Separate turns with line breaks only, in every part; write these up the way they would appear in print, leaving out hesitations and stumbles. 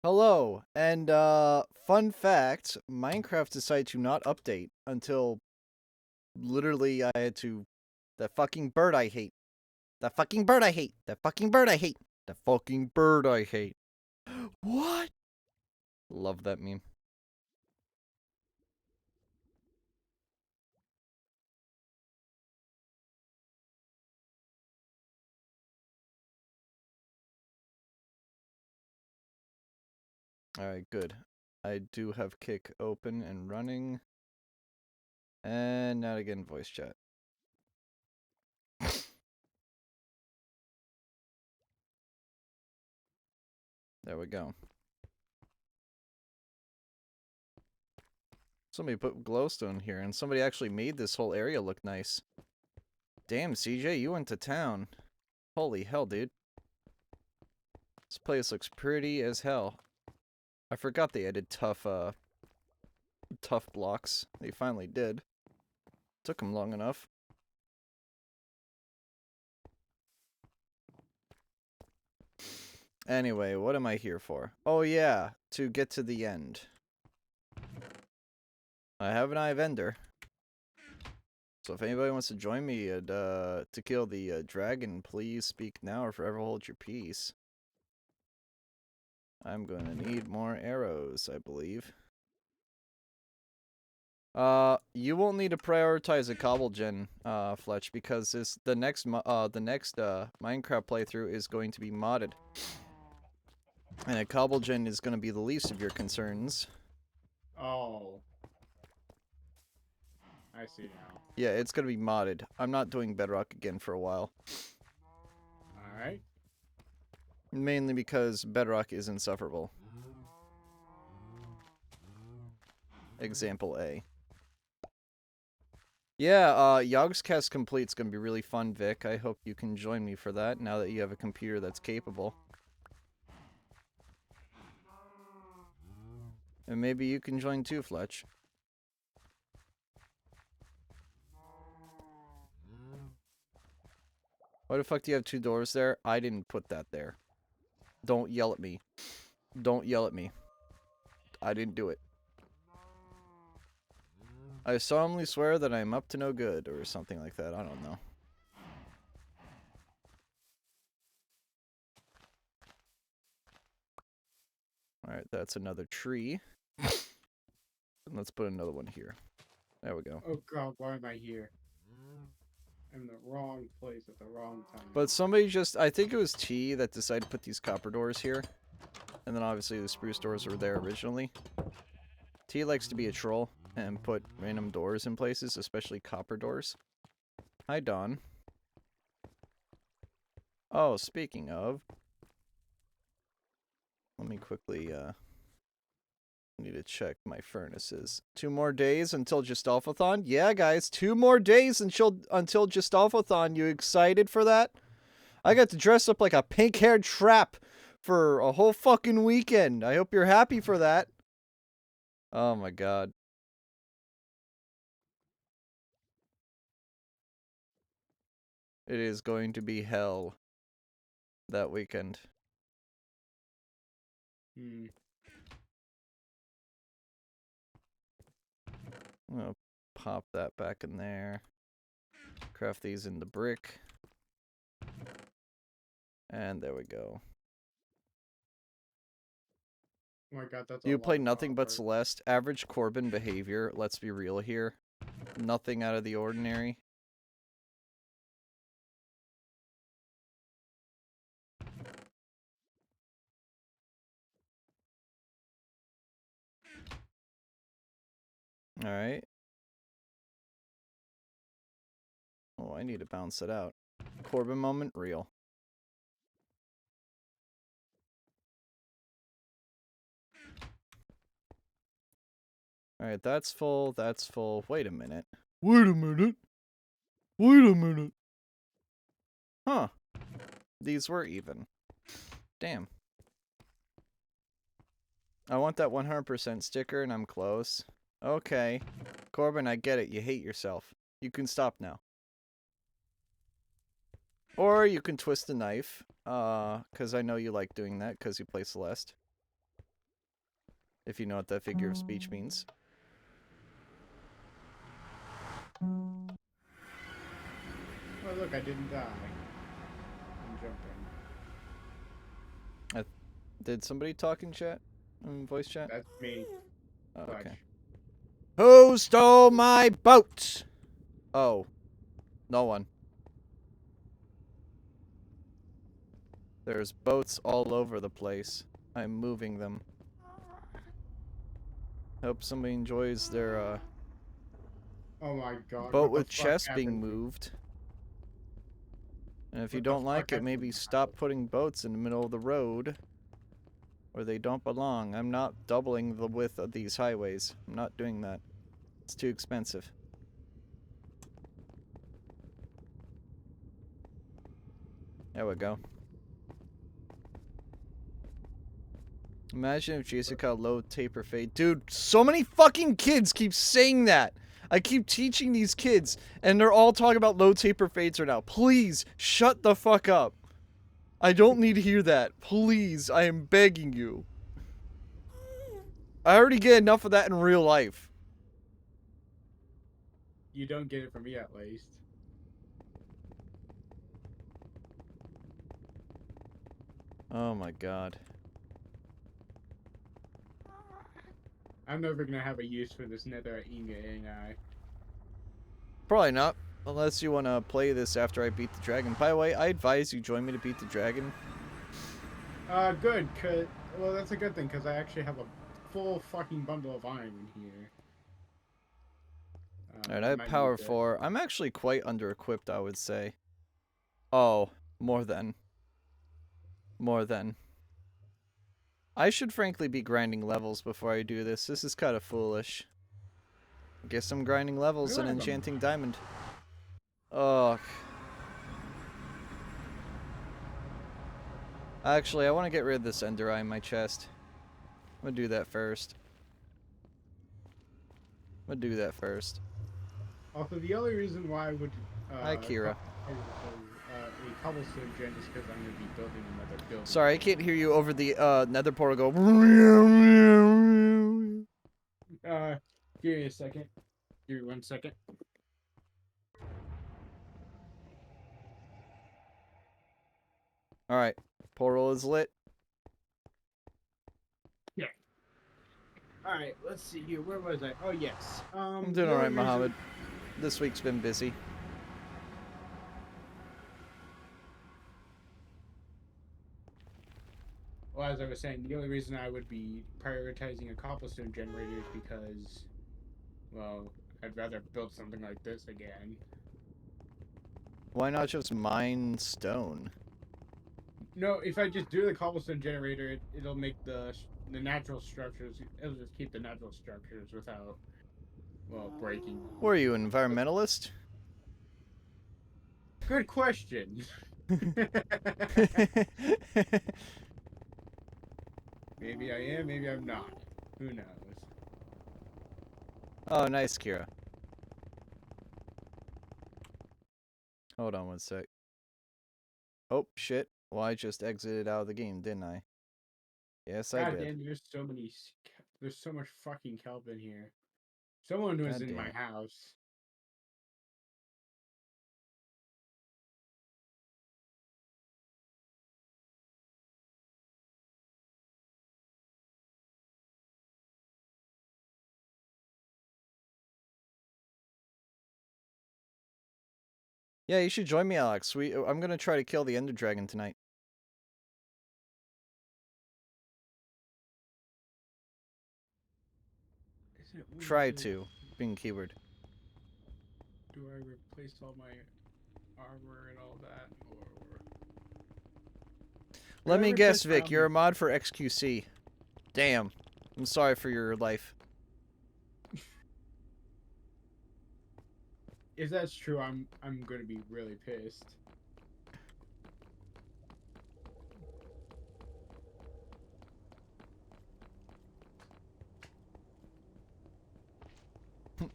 Hello, and fun fact, Minecraft decided to not update until literally I had to. That fucking bird I hate. That fucking bird I hate. That fucking bird I hate. That fucking bird I hate. What? Love that meme. Alright, good. I do have Kick open and running. And now to get in voice chat. There we go. Somebody put glowstone here, and somebody actually made this whole area look nice. Damn, CJ, you went to town. Holy hell, dude. This place looks pretty as hell. I forgot they added tough blocks. They finally did. Took them long enough. Anyway, what am I here for? Oh yeah, to get to the end. I have an eye vendor. So if anybody wants to join me to kill the dragon, please speak now or forever hold your peace. I'm going to need more arrows, I believe. You won't need to prioritize a cobble gen, Fletch, because the next Minecraft playthrough is going to be modded. And a cobble gen is going to be the least of your concerns.
Oh. I see now.
Yeah, it's going to be modded. I'm not doing Bedrock again for a while.
Alright.
Mainly because Bedrock is insufferable. Example A. Yeah, Yogscast Complete's gonna be really fun, Vic. I hope you can join me for that, now that you have a computer that's capable. And maybe you can join too, Fletch. Why the fuck do you have two doors there? I didn't put that there. Don't yell at me. Don't yell at me. I didn't do it. I solemnly swear that I'm up to no good, or something like that. I don't know. Alright, that's another tree. And let's put another one here. There we go.
Oh god, why am I here? I'm in the wrong place at the wrong time.
But somebody just, I think it was T that decided to put these copper doors here. And then obviously the spruce doors were there originally. T likes to be a troll and put random doors in places, especially copper doors. Hi, Dawn. Oh, speaking of, let me quickly, need to check my furnaces. 2 more days until Justalphathon? Yeah, guys, 2 more days until Justalphathon. You excited for that? I got to dress up like a pink-haired trap for a whole fucking weekend. I hope you're happy for that. Oh my god. It is going to be hell that weekend.
Hmm.
I'm gonna pop that back in there. Craft these into brick. And there we go.
Oh my god, that's
You
a
play
lot of
nothing but
copper.
Celeste. Average Corbin behavior. Let's be real here. Nothing out of the ordinary. Alright. Oh, I need to bounce it out. Corbin moment, real. Alright, that's full, that's full. Wait a minute. Wait a minute. Wait a minute. Huh. These were even. Damn. I want that 100% sticker and I'm close. Okay. Corbin, I get it. You hate yourself. You can stop now. Or you can twist the knife. Because I know you like doing that because you play Celeste. If you know what that figure of speech means.
Oh, look, I didn't die. I'm jumping.
Did somebody talk in chat? Voice chat?
That's me.
Oh,
Clutch.
okay. Who stole my boat? Oh. No one. There's boats all over the place. I'm moving them. Hope somebody enjoys their
Oh my god.
boat
what
with
the fuck
chests being
happened?
moved. And if you
What the
don't like
fuck
it, maybe
happened?
stop putting boats in the middle of the road where they don't belong. I'm not doubling the width of these highways. I'm not doing that. It's too expensive. There we go. Imagine if Jessica low taper fade. Dude, so many fucking kids keep saying that. I keep teaching these kids, and they're all talking about low taper fades right now. Please, shut the fuck up. I don't need to hear that. Please, I am begging you. I already get enough of that in real life.
You don't get it from me, at least.
Oh my god.
I'm never gonna have a use for this nether AI.
Probably not. Unless you want to play this after I beat the dragon. By the way, I advise you join me to beat the dragon.
Good, well, that's a good thing, because I actually have a full fucking bundle of iron in here.
Alright, I have
might
power
need to-
4. I'm actually quite under-equipped, I would say. Oh, more than. More than. I should frankly be grinding levels before I do this. This is kind of foolish. Guess I'm grinding levels and enchanting diamond. Ugh. Actually, I want to get rid of this ender eye in my chest. I'm gonna do that first.
Also, the only reason why I would
Hi, Kira.
a cobblestone gen is because I'm going to be building another building.
Sorry, I can't hear you over the nether portal go.
Give me a second. Give me 1 second.
Alright, portal is lit.
Yeah. Alright, let's see here. Where was I? Oh, yes.
I'm doing alright, Mohammed. This week's been busy.
Well, as I was saying, the only reason I would be prioritizing a cobblestone generator is because, well, I'd rather build something like this again.
Why not just mine stone?
No, if I just do the cobblestone generator, it'll make the natural structures. It'll just keep the natural structures without, well, breaking them.
Were you an environmentalist?
Good question. Maybe I am, maybe I'm not. Who knows?
Oh, nice, Kira. Hold on 1 sec. Oh, shit. Well, I just exited out of the game, didn't I? Yes, I
God
did.
damn, there's so much fucking kelp in here. Someone was
God
in
damn
my
it.
house.
Yeah, you should join me, Alex. I'm gonna try to kill the Ender Dragon tonight. Try to, being keyword.
Do I replace all my armor and all that, or?
Let me guess, Vic. You're a
armor?
mod for XQC. Damn. I'm sorry for your life.
If that's true, I'm gonna be really pissed.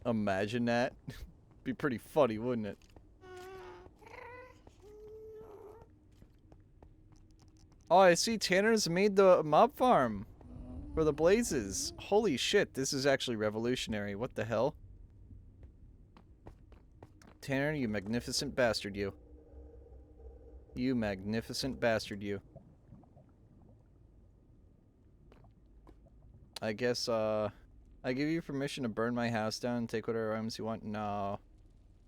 Imagine that. Be pretty funny, wouldn't it? Oh, I see Tanner's made the mob farm. For the blazes. Holy shit, this is actually revolutionary. What the hell? Tanner, you magnificent bastard, you. You magnificent bastard, you. I guess, I give you permission to burn my house down and take whatever items you want. No.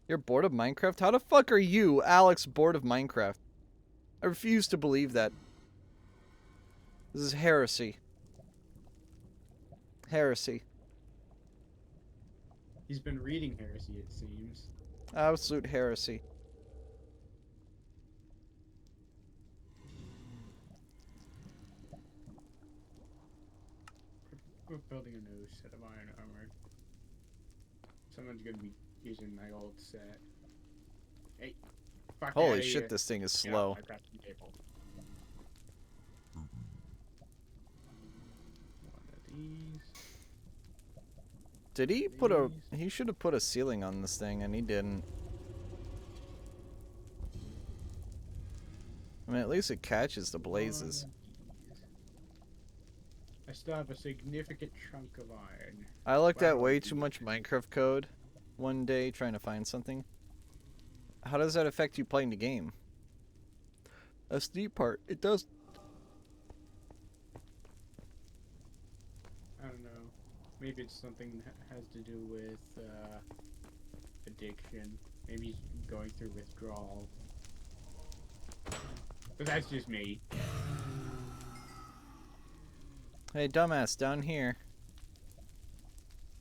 You're bored of Minecraft? How the fuck are you, Alex, bored of Minecraft? I refuse to believe that. This is heresy. Heresy.
He's been reading heresy, it seems.
Absolute heresy.
We're building a new set of iron armor. Someone's gonna be using my old set. Hey, fuck
Holy
outta
shit,
here.
this thing is
Yeah,
slow.
I grabbed some table. One of these.
Did he put a... He should have put a ceiling on this thing, and he didn't. I mean, at least it catches the blazes.
I still have a significant chunk of iron.
I looked at
Wow.
way too much Minecraft code one day trying to find something. How does that affect you playing the game? That's the deep part. It does.
I don't know. Maybe it's something that has to do with addiction. Maybe he's going through withdrawal. But that's just me.
Hey, dumbass, down here.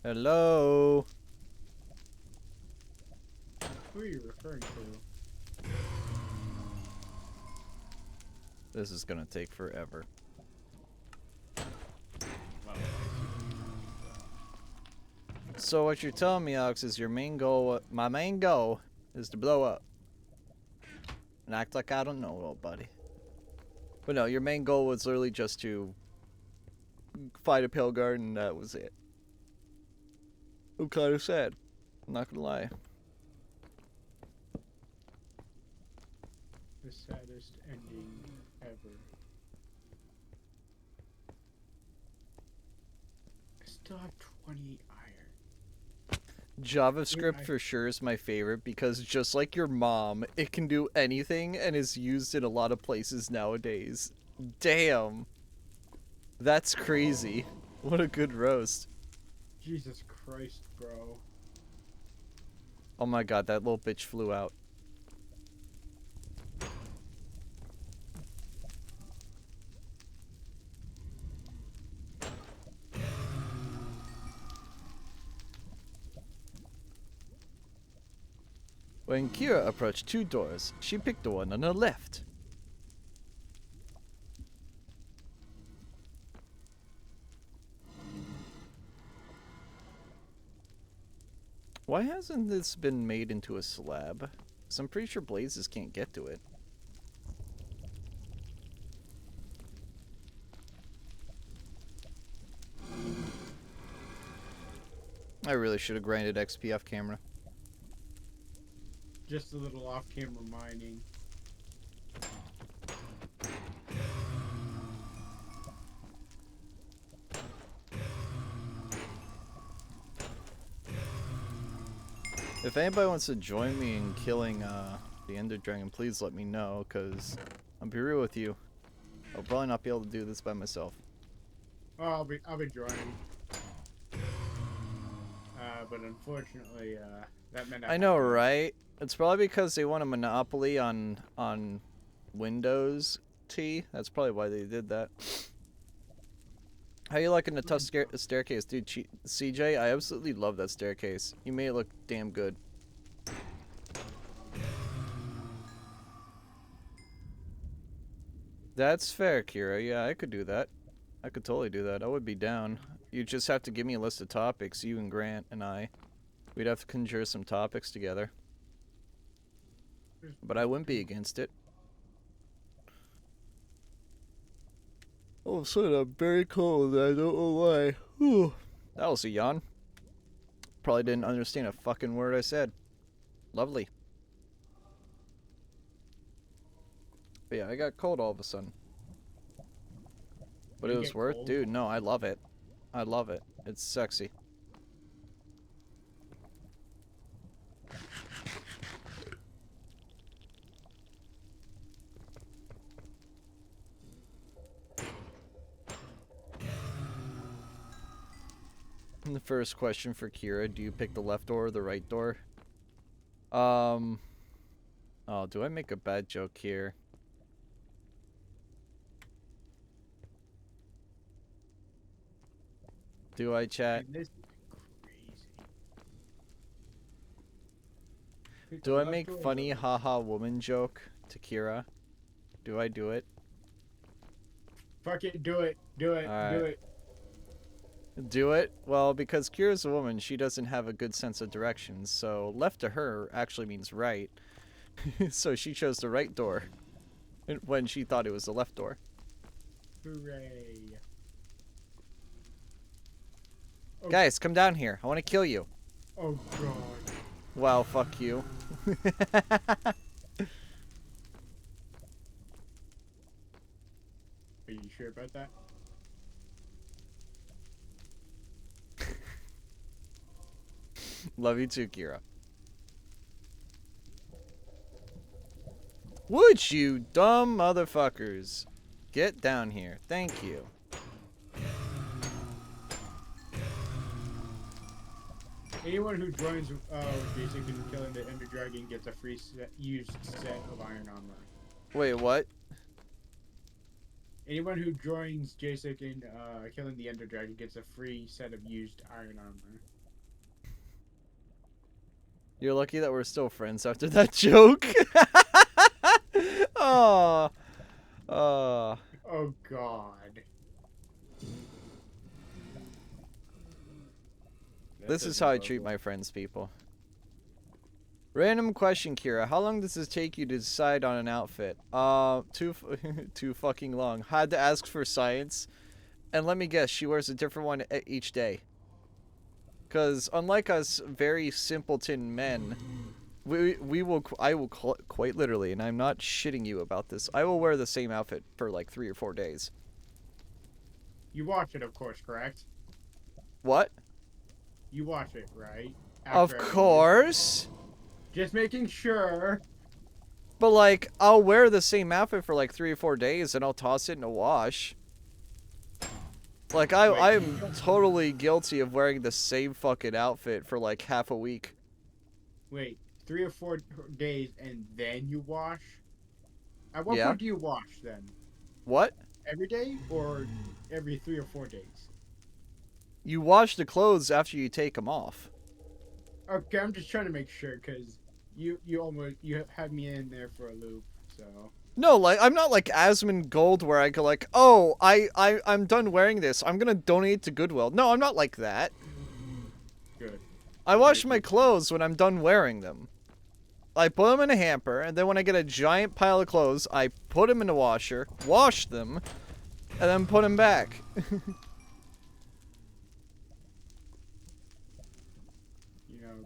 Hello?
Who are you referring to?
This is gonna take forever.
Well,
So what you're telling me, Alex, is your main goal, my main goal, is to blow up. And act like I don't know, little buddy. But no, your main goal was literally just to fight a pale guard, and that was it. I'm kind of sad. I'm not gonna lie.
the saddest ending ever. I still have 20 iron.
JavaScript for sure is my favorite because just like your mom, it can do anything and is used in a lot of places nowadays. Damn. That's crazy. What a good roast.
Jesus Christ, bro.
Oh my god, that little bitch flew out. When Kira approached two doors, she picked the one on the left. Why hasn't this been made into a slab? 'Cause I'm pretty sure blazes can't get to it. I really should have grinded XP off camera.
Just a little off-camera mining.
If anybody wants to join me in killing the Ender Dragon, please let me know, because I'll be real with you. I'll probably not be able to do this by myself.
Oh, I'll be joining. But unfortunately, that meant
I know, right? It's probably because they want a monopoly on Windows T. That's probably why they did that. How you liking the tough staircase, dude? CJ, I absolutely love that staircase. You made it look damn good. That's fair, Kira. Yeah, I could do that. I could totally do that. I would be down. You just have to give me a list of topics, you and Grant and I. We'd have to conjure some topics together. But I wouldn't be against it. All of a sudden, I'm very cold. I don't know why. Whew. That was a yawn. Probably didn't understand a fucking word I said. Lovely. But yeah, I got cold all of a sudden. But it was worth, dude. No, I love it. I love it. It's sexy. And the first question for Kira, do you pick the left door or the right door? Oh, do I make a bad joke here? Do I, chat?
Man, this is crazy.
Do I make funny haha woman joke to Kira? Do I do it?
Fuck it, do it, do it,
All
do
right.
it.
Do it? Well, because Kira's a woman, she doesn't have a good sense of direction, so left to her actually means right. So she chose the right door when she thought it was the left door.
Hooray.
Oh. Guys, come down here. I want to kill you.
Oh god.
Well, fuck you.
Are you sure about that?
Love you too, Kira. Would you dumb motherfuckers get down here? Thank you.
Anyone who joins Basic and Killing the Ender Dragon gets a free used set of iron armor.
Wait, what?
Anyone who joins Jacek in Killing the Ender Dragon gets a free set of used iron armor.
You're lucky that we're still friends after that joke. Oh. Oh
god.
This is how I treat my friends, people. Random question, Kira. How long does this take you to decide on an outfit? Too fucking long. Had to ask for science. And let me guess, she wears a different one each day. Because unlike us very simpleton men, I will quite literally, and I'm not shitting you about this, I will wear the same outfit for like 3 or 4 days.
You watch it, of course, correct?
What?
You watch it, right?
Of course.
Just making sure.
But like, I'll wear the same outfit for like 3 or 4 days, and I'll toss it in a wash. Like, I'm totally guilty of wearing the same fucking outfit for like half a week.
Wait, 3 or 4 days and then you wash? At what point do you wash then?
What?
Every day or every 3 or 4 days?
You wash the clothes after you take them off.
Okay, I'm just trying to make sure because you had me in there for a loop, so.
No, like, I'm not like Asmund Gold where I go like, oh, I'm done wearing this. I'm gonna donate to Goodwill. No, I'm not like that.
Good.
I wash my clothes when I'm done wearing them. I put them in a hamper, and then when I get a giant pile of clothes, I put them in the washer, wash them, and then put them back.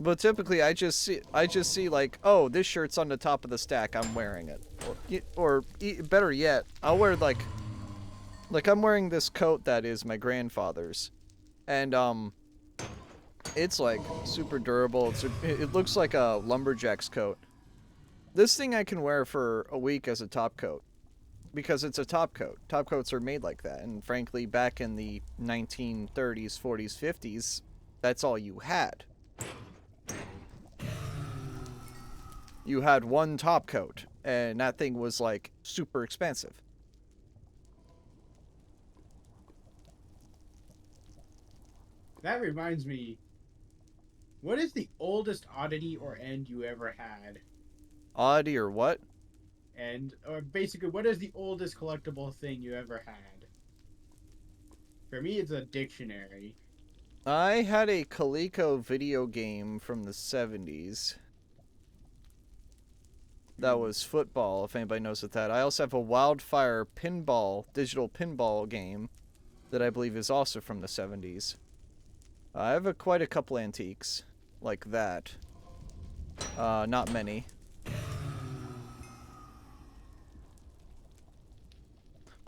But typically, I just see like, oh, this shirt's on the top of the stack. I'm wearing it, or better yet, I'll wear like I'm wearing this coat that is my grandfather's, and it's like super durable. It looks like a lumberjack's coat. This thing I can wear for a week as a top coat, because it's a top coat. Top coats are made like that, and frankly, back in the 1930s, 40s, 50s, that's all you had. You had one top coat, and that thing was like super expensive.
That reminds me, what is the oldest oddity or end you ever had?
Oddity or what?
And, or basically, what is the oldest collectible thing you ever had? For me, it's a dictionary.
I had a Coleco video game from the 70s. That was football, if anybody knows what that. I also have a Wildfire pinball, digital pinball game that I believe is also from the 70s. I have quite a couple antiques like that. Not many. I'm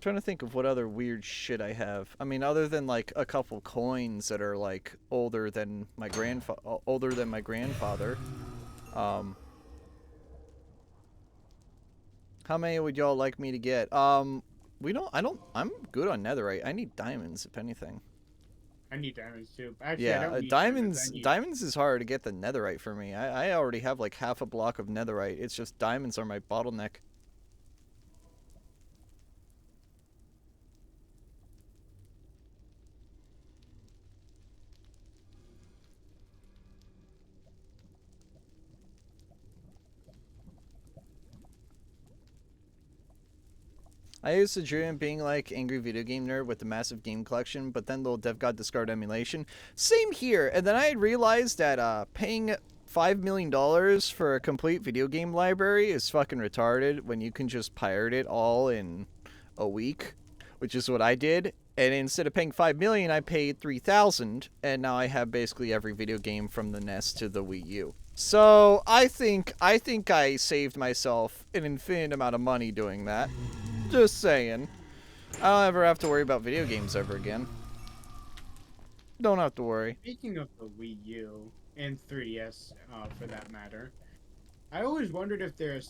trying to think of what other weird shit I have. I mean, other than like a couple coins that are like older than my grandfather. How many would y'all like me to get? I'm good on netherite. I need diamonds, if anything.
I need diamonds too. Actually, I
Yeah,
don't need
diamonds.
I need...
Diamonds is hard to get the netherite for me. I already have like half a block of netherite. It's just diamonds are my bottleneck. I used to dream of being like angry video game nerd with a massive game collection, but then little dev god discarded emulation. Same here, and then I realized that paying $5 million for a complete video game library is fucking retarded when you can just pirate it all in a week, which is what I did. And instead of paying $5 million, I paid $3,000, and now I have basically every video game from the NES to the Wii U. So I think I saved myself an infinite amount of money doing that. Just saying. I don't ever have to worry about video games ever again. Don't have to worry.
Speaking of the Wii U and 3DS, for that matter, I always wondered if their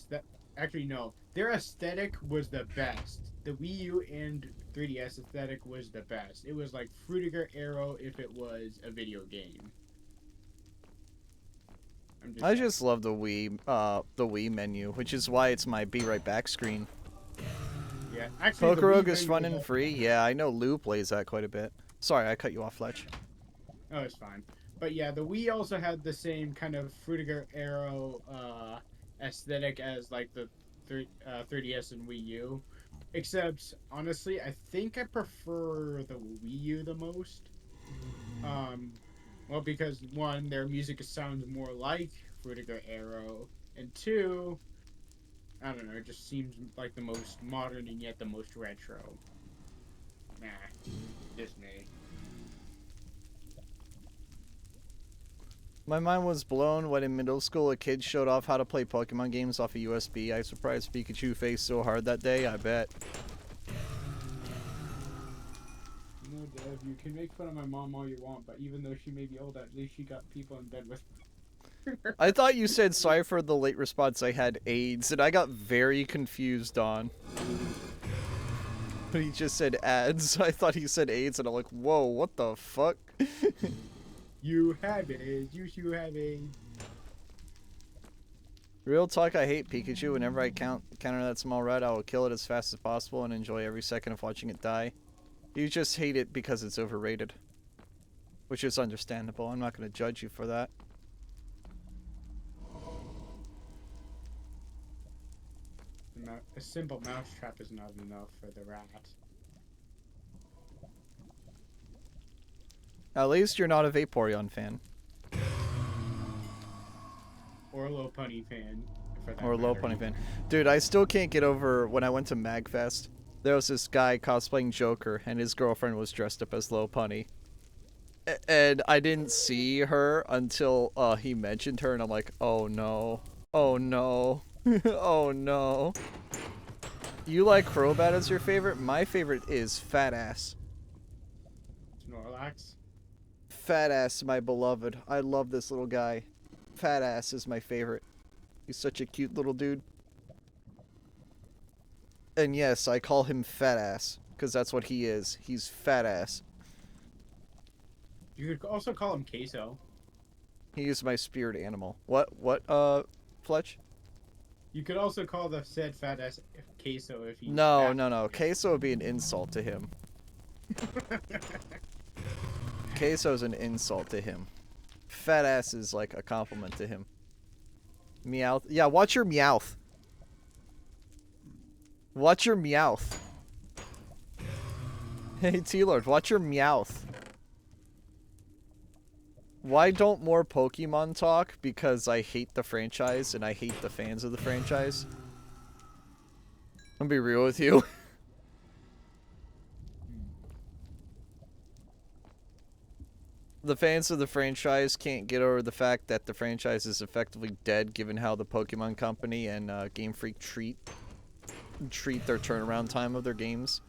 actually no, their aesthetic was the best. The Wii U and 3DS aesthetic was the best. It was like Fruitiger Arrow if it was a video game.
I just love the Wii menu, which is why it's my be right back screen.
Yeah, actually,
Pokerogue is fun and free. Yeah, I know Lou plays that quite a bit. Sorry, I cut you off, Fletch.
Oh, it's fine. But yeah, the Wii also had the same kind of Fruitiger Arrow aesthetic as like the 3DS and Wii U. Except, honestly, I think I prefer the Wii U the most. Well, because one, their music sounds more like Fruitiger Arrow, and two, I don't know, it just seems like the most modern and yet the most retro. Nah, just me.
My mind was blown when in middle school a kid showed off how to play Pokemon games off a USB. I surprised Pikachu face so hard that day, I bet.
No, Dev, you can make fun of my mom all you want, but even though she may be old, at least she got people in bed with her.
I thought you said sorry for the late response. I had AIDS, and I got very confused on. But he just said ads. I thought he said AIDS, and I'm like, whoa, what the fuck?
You have AIDS. You should have AIDS.
Real talk, I hate Pikachu. Whenever I counter that small red, I will kill it as fast as possible and enjoy every second of watching it die. You just hate it because it's overrated. Which is understandable. I'm not going to judge you for that.
A simple mousetrap is not enough for the rat.
At least you're not a Vaporeon fan.
Or a Lopunny fan.
Or a Lopunny fan. Dude, I still can't get over when I went to MagFest. There was this guy cosplaying Joker, and his girlfriend was dressed up as Lopunny. And I didn't see her until he mentioned her, and I'm like, oh no. Oh no. Oh no. You like Crobat as your favorite? My favorite is Fat Ass.
Snorlax?
Fat Ass, my beloved. I love this little guy. Fat Ass is my favorite. He's such a cute little dude. And yes, I call him Fat Ass, because that's what he is. He's Fat Ass.
You could also call him Queso.
He is my spirit animal. What, Fletch?
You could also call the said fat ass Queso if he...
No. Queso would be an insult to him. Queso's an insult to him. Fat ass is like a compliment to him. Meowth. Yeah, watch your Meowth. Watch your Meowth. Hey, T-Lord, watch your Meowth. Why don't more Pokemon talk? Because I hate the franchise and I hate the fans of the franchise. I'll be real with you. The fans of the franchise can't get over the fact that the franchise is effectively dead given how the Pokemon Company and Game Freak treat their turnaround time of their games.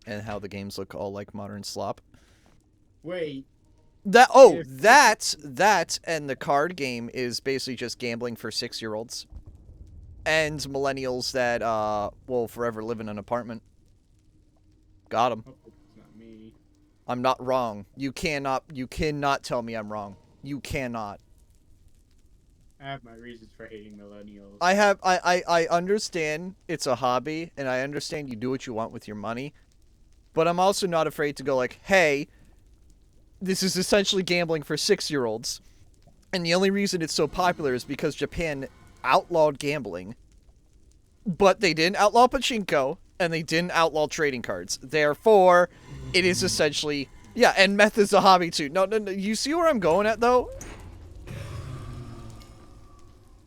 and how the games look all like modern slop.
Wait.
That and the card game is basically just gambling for 6-year-olds and millennials that will forever live in an apartment. Got him.
Hopefully it's not me.
I'm not wrong. You cannot tell me I'm wrong. You cannot.
I have my reasons for hating millennials.
I understand it's a hobby, and I understand you do what you want with your money, but I'm also not afraid to go like, hey, this is essentially gambling for 6-year-olds, and the only reason it's so popular is because Japan outlawed gambling, but they didn't outlaw pachinko, and they didn't outlaw trading cards. Therefore, it is essentially, yeah, and meth is a hobby too. No, you see where I'm going at, though?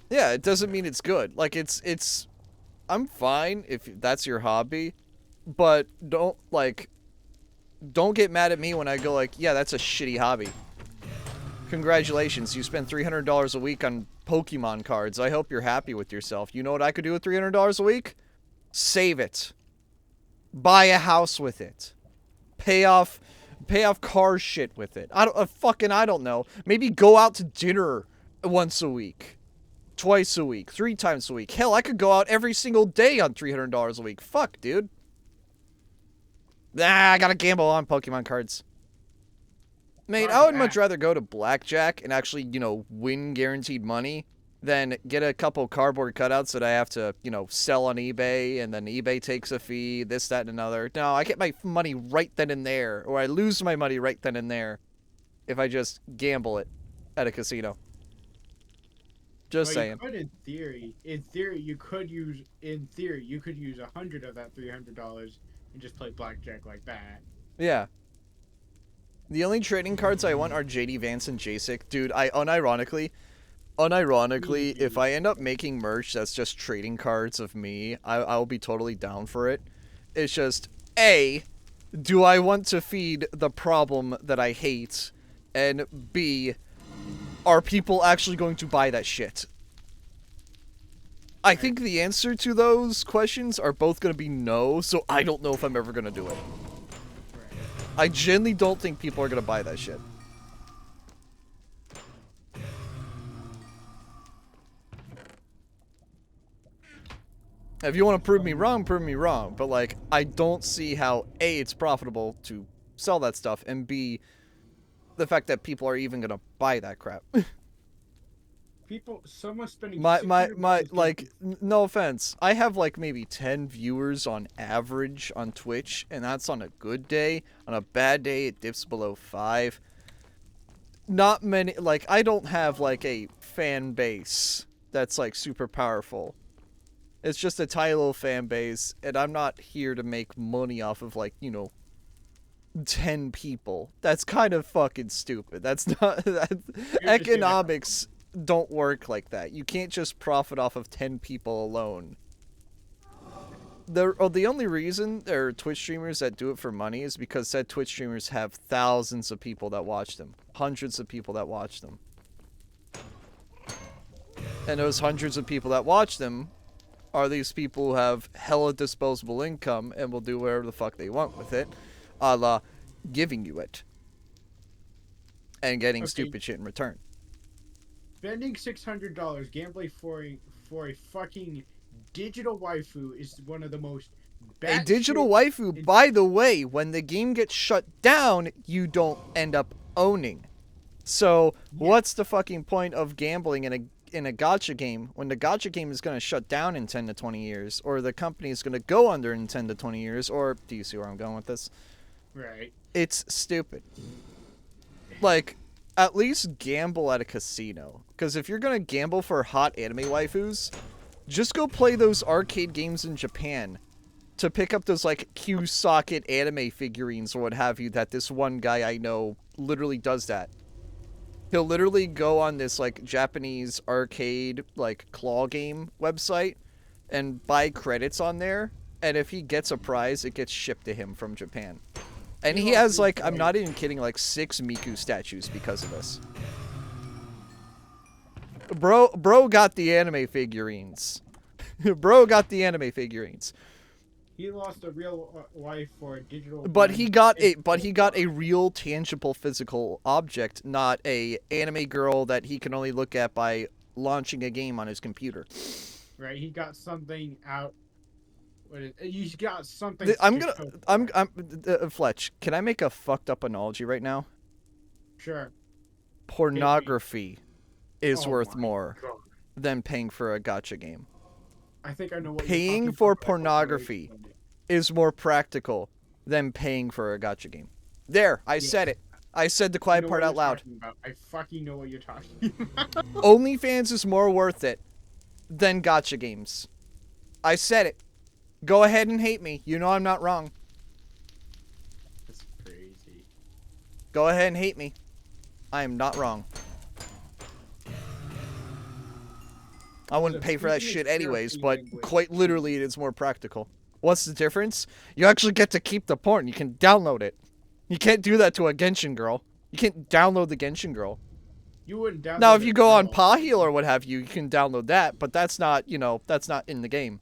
Yeah, it doesn't mean it's good. Like, it's, I'm fine if that's your hobby, but don't get mad at me when I go like, yeah, that's a shitty hobby. Congratulations, you spend $300 a week on Pokemon cards. I hope you're happy with yourself. You know what I could do with $300 a week? Save it. Buy a house with it. Pay off car shit with it. I don't know. Maybe go out to dinner once a week. Twice a week, 3 times a week. Hell, I could go out every single day on $300 a week. Fuck, dude. Nah, I gotta gamble on Pokemon cards. Mate, I would much rather go to blackjack and actually, win guaranteed money than get a couple cardboard cutouts that I have to, sell on eBay, and then eBay takes a fee, this, that, and another. No, I get my money right then and there, or I lose my money right then and there if I just gamble it at a casino. Just saying.
You could, you could use 100 of that $300 and just play blackjack like that.
Yeah. The only trading cards I want are JD Vance and JSIC. Dude, unironically, if I end up making merch that's just trading cards of me, I'll be totally down for it. It's just, A, do I want to feed the problem that I hate? And B, are people actually going to buy that shit? I think the answer to those questions are both going to be no, so I don't know if I'm ever going to do it. I genuinely don't think people are going to buy that shit. If you want to prove me wrong, but like, I don't see how A, it's profitable to sell that stuff, and B, the fact that people are even going to buy that crap.
Someone's spending
no offense, I have like maybe 10 viewers on average on Twitch, and that's on a good day. On a bad day, it dips below 5. Not many, like, I don't have like a fan base that's like super powerful. It's just a tiny little fan base, and I'm not here to make money off of, like, 10 people. That's kind of fucking stupid. That's not economics don't work like that. You can't just profit off of 10 people alone. The only reason there are Twitch streamers that do it for money is because said Twitch streamers have thousands of people that watch them. Hundreds of people that watch them. And those hundreds of people that watch them are these people who have hella disposable income and will do whatever the fuck they want with it, a la giving you it. And getting stupid shit in return.
Spending $600 gambling for a fucking digital waifu is one of the most
a digital waifu, by the way, when the game gets shut down, you don't end up owning. So, what's the fucking point of gambling in a gacha game when the gacha game is going to shut down in 10 to 20 years, or the company is going to go under in 10 to 20 years, or do you see where I'm going with this?
Right.
It's stupid. Like, at least gamble at a casino. Because if you're going to gamble for hot anime waifus, just go play those arcade games in Japan to pick up those, like, Q-socket anime figurines or what have you that this one guy I know literally does that. He'll literally go on this, like, Japanese arcade, like, claw game website and buy credits on there. And if he gets a prize, it gets shipped to him from Japan. And he has, like, I'm not even kidding, like, 6 Miku statues because of this. Bro got the anime figurines. Bro got the anime figurines.
He lost a real wife for a digital.
But he got a
digital
real tangible physical object, not a anime girl that he can only look at by launching a game on his computer.
right. He got something out. What is? You got something
I'm
to
gonna
show
I'm
for it.
I'm Fletch, can I make a fucked up analogy right now?
Sure. Hit me.
Pornography is
Oh
worth
my
more
god.
than paying for a gacha game.
I think I know what you're
Paying
talking
for
about, but I don't know how to
pornography
explain it.
is more practical than paying for a gacha game. There, I said
Yes.
it. I said the
I
quiet
know
part
what you're
out loud.
talking about. I fucking know what you're talking about.
OnlyFans is more worth it than gacha games. I said it. Go ahead and hate me. You know I'm not wrong.
That's crazy.
Go ahead and hate me. I am not wrong. I wouldn't
So
pay for that
speaking
shit
of
anyways,
therapy
but
language,
quite literally it is more practical. What's the difference? You actually get to keep the porn. You can download it. You can't do that to a Genshin girl. You can't download the Genshin girl.
you wouldn't
Now,
download
if
a
you go on
girl.
Pahil or what have you, you can download that, but that's not, that's not in the game.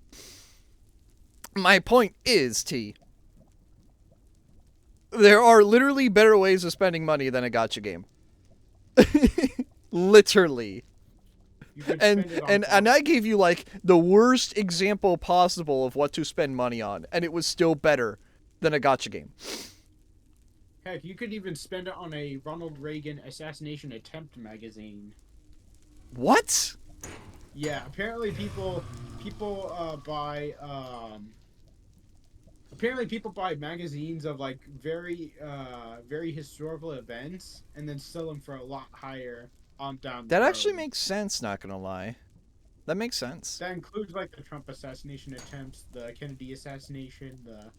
My point is, T, there are literally better ways of spending money than a gacha game. Literally.
You could
And
spend it on
and I gave you like the worst example possible of what to spend money on, and it was still better than a gacha game.
Heck, you could even spend it on a Ronald Reagan assassination attempt magazine.
What?
Yeah, apparently people buy magazines of like very historical events and then sell them for a lot higher on down the
That actually
road.
makes sense, not gonna lie. That makes sense.
That includes like the Trump assassination attempts, the Kennedy assassination, the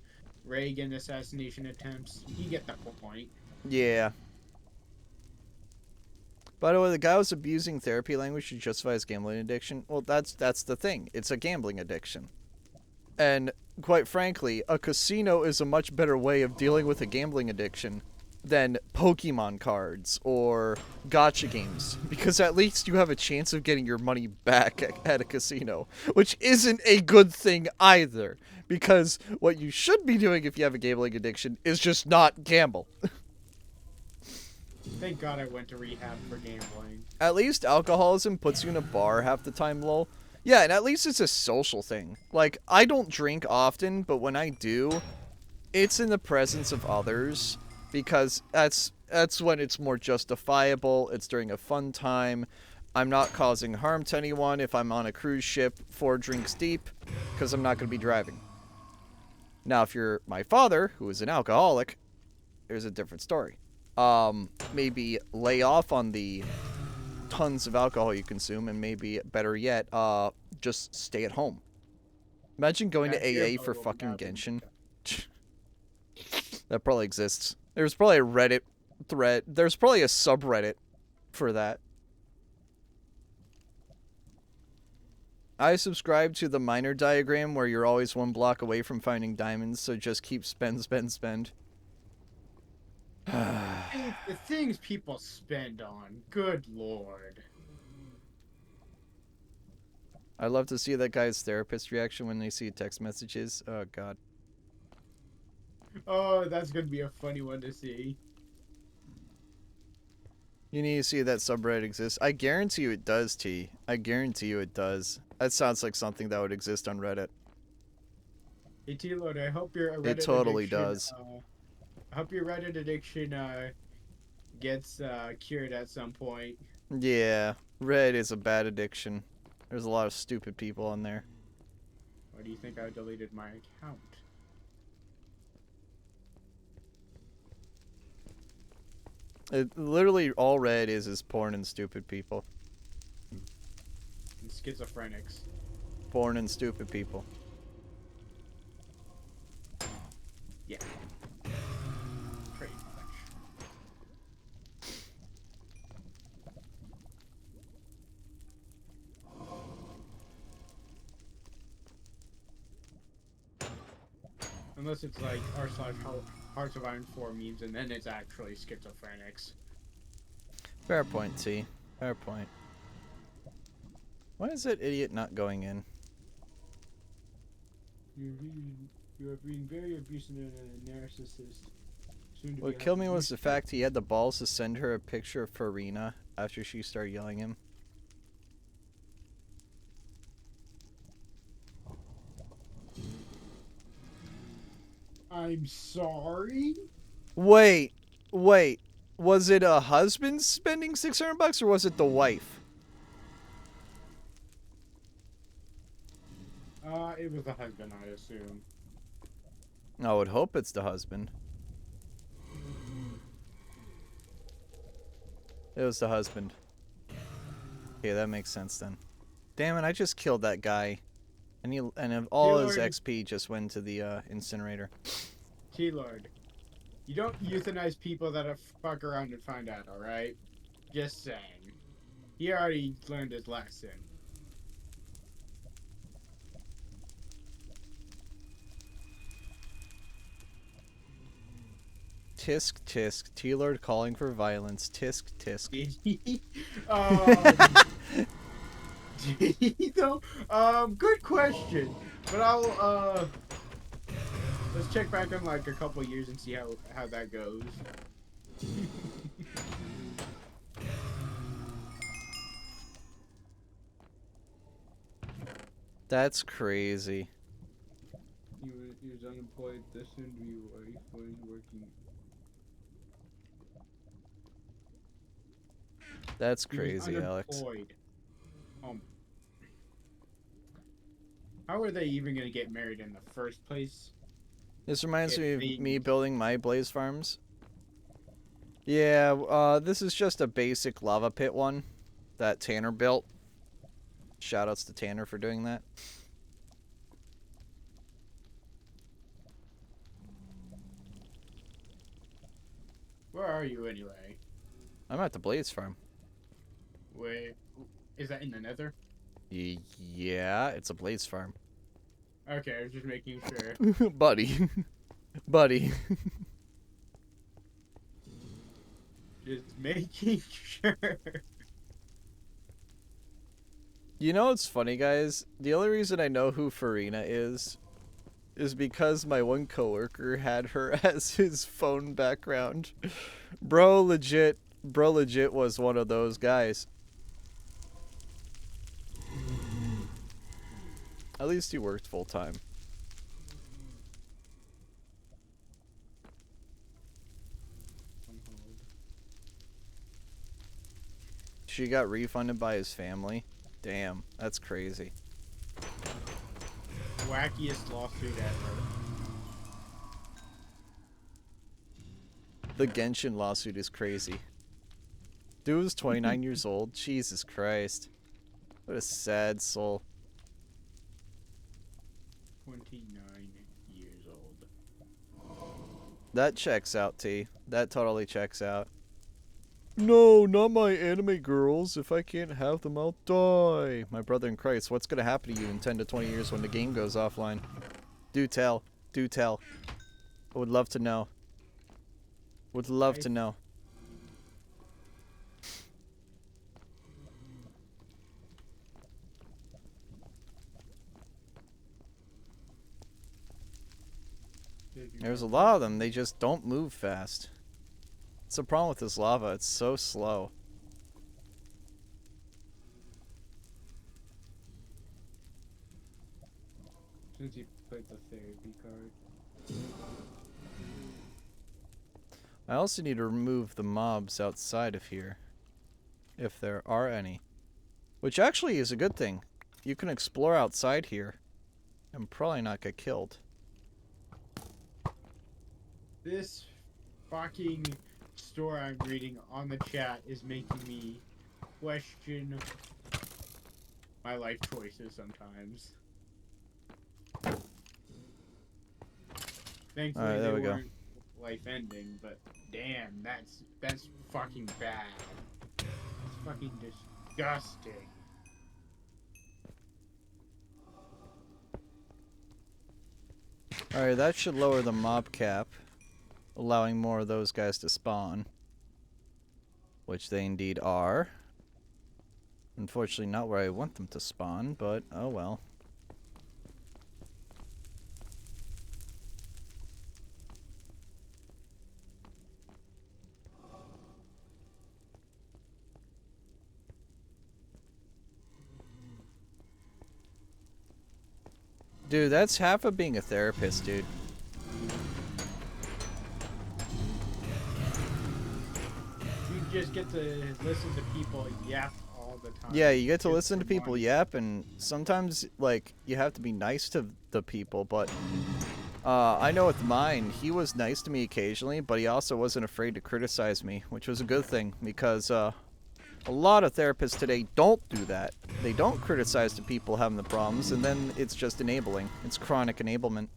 Reagan assassination attempts. You get the point.
Yeah. By the way, the guy was abusing therapy language to justify his gambling addiction. Well, that's the thing. It's a gambling addiction. And quite frankly, a casino is a much better way of dealing with a gambling addiction than Pokemon cards or gacha games, because at least you have a chance of getting your money back at a casino, which isn't a good thing either, because what you should be doing if you have a gambling addiction is just not gamble.
Thank God I went to rehab for gambling.
At least alcoholism puts you in a bar half the time, lol. Yeah, and at least it's a social thing. Like, I don't drink often, but when I do, it's in the presence of others, because that's when it's more justifiable. It's during a fun time. I'm not causing harm to anyone if I'm on a cruise ship 4 drinks deep, because I'm not going to be driving. Now, if you're my father, who is an alcoholic, there's a different story. Maybe lay off on the tons of alcohol you consume, and maybe, better yet, just stay at home. Imagine going to AA for fucking Genshin. That probably exists. There's probably a Reddit thread. There's probably a subreddit for that. I subscribe to the miner diagram where you're always 1 block away from finding diamonds, so just keep spend.
The things people spend on. Good lord.
I love to see that guy's therapist reaction when they see text messages. Oh, God.
Oh, that's gonna be a funny one to see.
You need to see that subreddit exists. I guarantee you it does, T. I guarantee you it does. That sounds like something that would exist on Reddit.
Hey T-Lord, I hope your Reddit
It totally
addiction,
does.
I hope your Reddit addiction gets cured at some point.
Yeah, Reddit is a bad addiction. There's a lot of stupid people on there.
Why do you think I deleted my account?
Literally all Reddit is porn and stupid people.
And schizophrenics.
Porn and stupid people.
Yeah. Pretty much. Unless it's like r/Hearts of Iron 4 memes, and then it's actually schizophrenics.
Fair point, T. Fair point. Why is that idiot not going in?
You are being very abusive and a narcissist. Soon to
What
be
killed me
having
was the fact he had the balls to send her a picture of Farina after she started yelling at him.
I'm sorry?
Wait. Was it a husband spending $600 or was it the wife?
It was the husband, I assume.
I would hope it's the husband. It was the husband. Okay, that makes sense then. Damn it, I just killed that guy. And all his
T-Lord.
XP just went to the incinerator.
T-Lord. You don't euthanize people that fuck around and find out, alright? Just saying. He already learned his lesson.
Tisk tisk. T-Lord calling for violence. Tisk tisk.
Did he? Did he though? Good question. But I'll let's check back in like a couple years and see how that goes.
That's crazy.
He was unemployed. This soon to be wife when working.
That's
He was
crazy, Alex.
unemployed. How are they even gonna get married in the first place?
This reminds me of me
Things.
building my blaze farms. Yeah, this is just a basic lava pit one that Tanner built. Shoutouts to Tanner for doing that.
Where are you anyway?
I'm at the blaze farm.
Wait, is that in the Nether?
Yeah, it's a blaze farm.
Okay, I was just making sure.
Buddy. Buddy.
Just making sure.
You know what's funny, guys? The only reason I know who Farina is because my one coworker had her as his phone background. Bro legit was one of those guys. At least he worked full time. She got refunded by his family. Damn, that's crazy.
Wackiest lawsuit ever.
The Genshin lawsuit is crazy. Dude was 29 years old. Jesus Christ. What a sad soul.
29 years old.
That checks out, T. That totally checks out. No, not my anime girls. If I can't have them, I'll die. My brother in Christ, what's gonna happen to you in 10 to 20 years when the game goes offline? Do tell. Do tell. I would love to know. Would love to know. There's a lot of them. They just don't move fast. It's the problem with this lava. It's so slow.
Since you played the therapy card.
I also need to remove the mobs outside of here. If there are any. Which actually is a good thing. You can explore outside here and probably not get killed.
This fucking story I'm reading on the chat is making me question my life choices sometimes. Thankfully,
Alright, there
they
we go.
weren't life-ending, but damn, that's fucking bad. It's fucking disgusting.
Alright, that should lower the mob cap, allowing more of those guys to spawn. Which they indeed are. Unfortunately not where I want them to spawn, but oh well. Dude, that's half of being a therapist, dude.
You just get to listen to people yap all the time.
Yeah, you get to
It's
listen to people
annoying.
yap, and sometimes, like, you have to be nice to the people, but I know with mine, he was nice to me occasionally, but he also wasn't afraid to criticize me, which was a good thing, because a lot of therapists today don't do that. They don't criticize the people having the problems, and then it's just enabling. It's chronic enablement.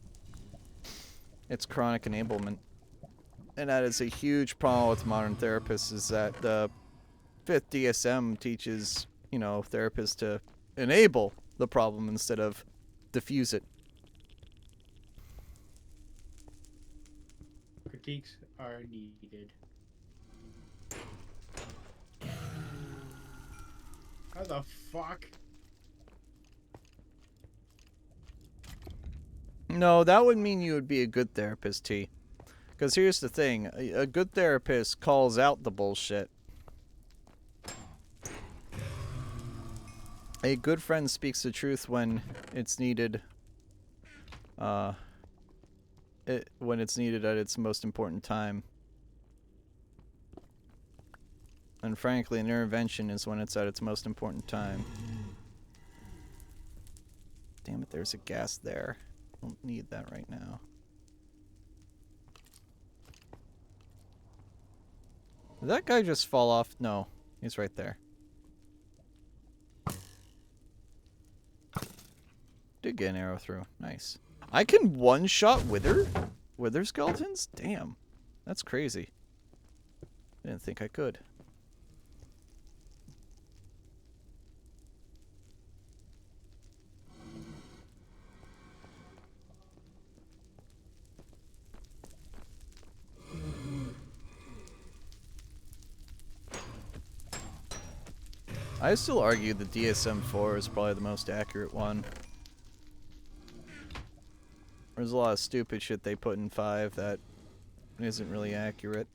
It's chronic enablement. And that is a huge problem with modern therapists, is that the 5th DSM teaches, you know, therapists to enable the problem instead of diffuse it.
Critiques are needed. How the fuck?
No, that would mean you would be a good therapist, T. Because here's the thing. A good therapist calls out the bullshit. A good friend speaks the truth when it's needed. When it's needed at its most important time. And frankly, an intervention is when it's at its most important time. Damn it, there's a gas there. Don't need that right now. Did that guy just fall off? No, he's right there. Did get an arrow through. Nice. I can one-shot wither skeletons? Damn. That's crazy. I didn't think I could. I still argue the DSM-4 is probably the most accurate one. There's a lot of stupid shit they put in 5 that isn't really accurate.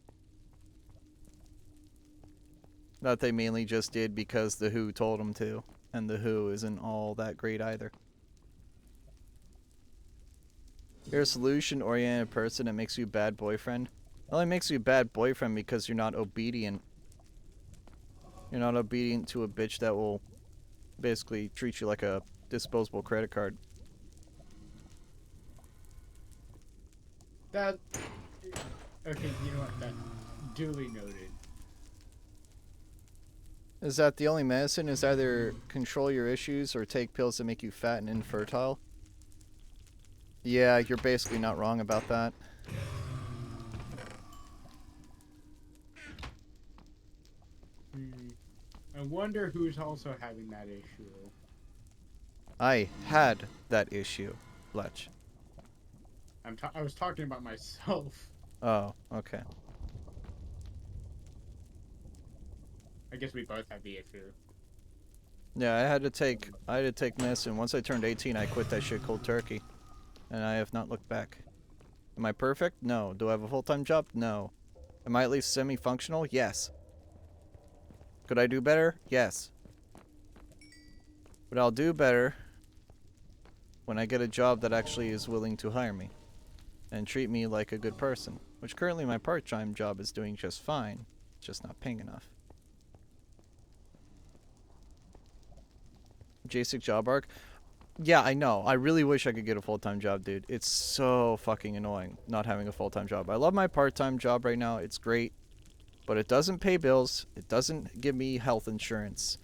That they mainly just did because the WHO told them to. And the WHO isn't all that great either. You're a solution-oriented person that makes you a bad boyfriend. It only makes you a bad boyfriend because you're not obedient. You're not obedient to a bitch that will basically treat you like a disposable credit card.
That... Okay, you know what? That duly noted.
Is that the only medicine? Is either control your issues or take pills that make you fat and infertile? Yeah, you're basically not wrong about that.
I wonder who's also having that issue.
I had that issue, Fletch.
I was talking about myself.
Oh, okay.
I guess we both have the issue.
Yeah, I had to take medicine. Once I turned 18, I quit that shit cold turkey. And I have not looked back. Am I perfect? No. Do I have a full-time job? No. Am I at least semi-functional? Yes. Could I do better? Yes. But I'll do better when I get a job that actually is willing to hire me and treat me like a good person, which currently my part-time job is doing just fine. It's just not paying enough. JSIC job arc. Yeah, I know. I really wish I could get a full-time job, dude. It's so fucking annoying not having a full-time job. I love my part-time job right now. It's great. But it doesn't pay bills. It doesn't give me health insurance.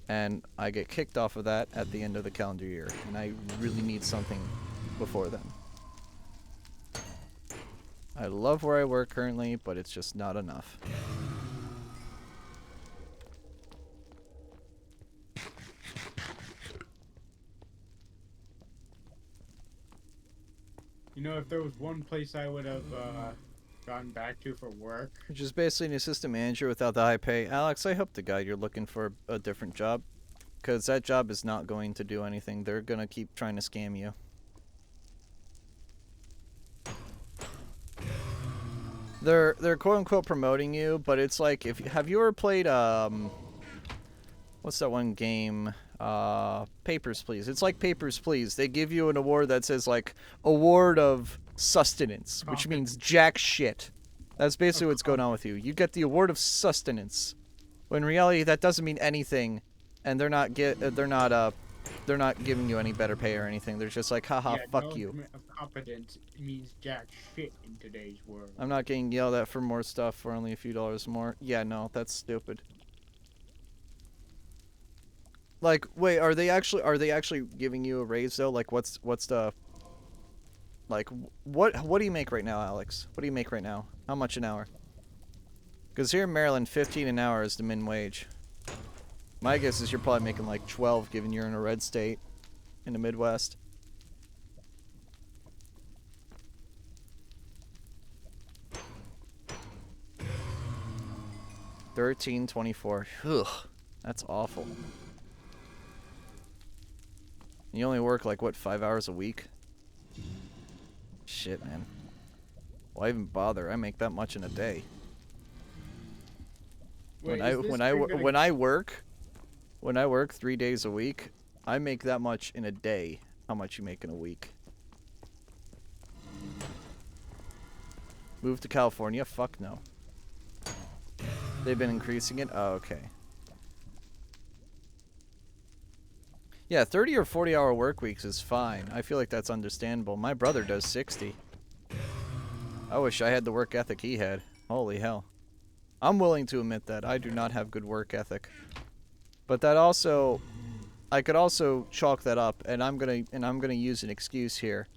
And I get kicked off of that at the end of the calendar year. And I really need something before then. I love where I work currently, but it's just not enough.
You know, if there was one place I would have gotten back to for work.
Which is basically an assistant manager without the high pay. Alex, I hope to God you're looking for a different job. Because that job is not going to do anything. They're going to keep trying to scam you. They're quote unquote promoting you, but it's like, have you ever played what's that one game? Papers, Please. It's like Papers, Please. They give you an award that says, like, Award of Sustenance, which means jack shit. That's basically what's going on with you. You get the Award of Sustenance. When in reality, that doesn't mean anything, and they're not giving you any better pay or anything. They're just like, haha, fuck you.
Of competence means jack shit in today's world.
I'm not getting yelled at for more stuff for only a few dollars more. Yeah, no, that's stupid. Like, wait, are they actually giving you a raise though? Like, what's the, like, what do you make right now, Alex? What do you make right now? How much an hour? Because here in Maryland, 15 an hour is the min wage. My guess is you're probably making like 12, given you're in a red state in the Midwest. $13.24. Ugh, that's awful. You only work like what, 5 hours a week? Shit, man. Why even bother? I make that much in a day.
Wait,
when I work 3 days a week, I make that much in a day. How much you make in a week? Move to California? Fuck no. They've been increasing it? Oh, okay. Yeah, 30 or 40 hour work weeks is fine. I feel like that's understandable. My brother does 60. I wish I had the work ethic he had. Holy hell. I'm willing to admit that. I do not have good work ethic. But that also, I could also chalk that up, and I'm gonna use an excuse here.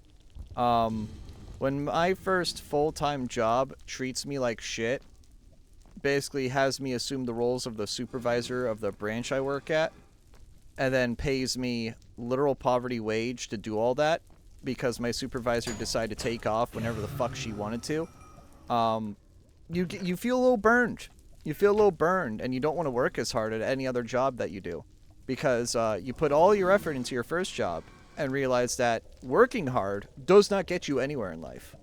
When my first full-time job treats me like shit, basically has me assume the roles of the supervisor of the branch I work at, and then pays me literal poverty wage to do all that because my supervisor decided to take off whenever the fuck she wanted to. You feel a little burned. You feel a little burned, and you don't want to work as hard at any other job that you do because you put all your effort into your first job and realize that working hard does not get you anywhere in life.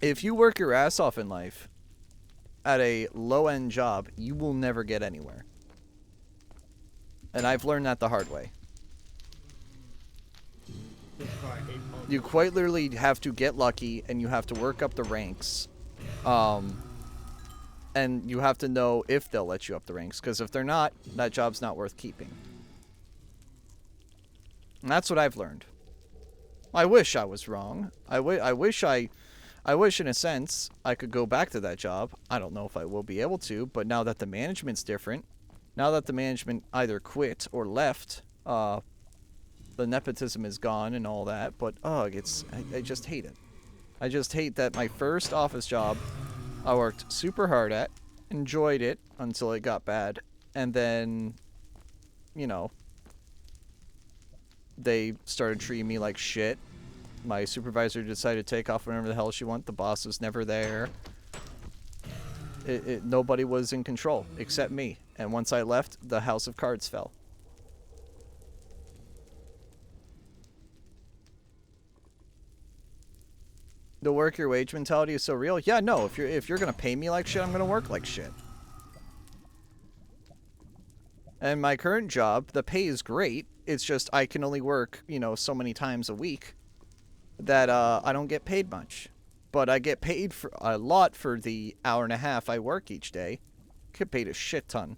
If you work your ass off in life at a low-end job, you will never get anywhere. And I've learned that the hard way. You quite literally have to get lucky, and you have to work up the ranks. And you have to know if they'll let you up the ranks, because if they're not, that job's not worth keeping. And that's what I've learned. I wish I was wrong. I wish in a sense I could go back to that job. I don't know if I will be able to, but now that the management's different, now that the management either quit or left, the nepotism is gone and all that, but I just hate it. I just hate that my first office job I worked super hard at, enjoyed it until it got bad, and then, you know, they started treating me like shit. My supervisor decided to take off whenever the hell she wanted. The boss was never there. Nobody was in control except me. And once I left, the house of cards fell. The work your wage mentality is so real. Yeah, no, if you're gonna pay me like shit, I'm gonna work like shit. And my current job, the pay is great. It's just I can only work, you know, so many times a week that I don't get paid much. But I get paid for a lot for the hour and a half I work each day. Get paid a shit ton.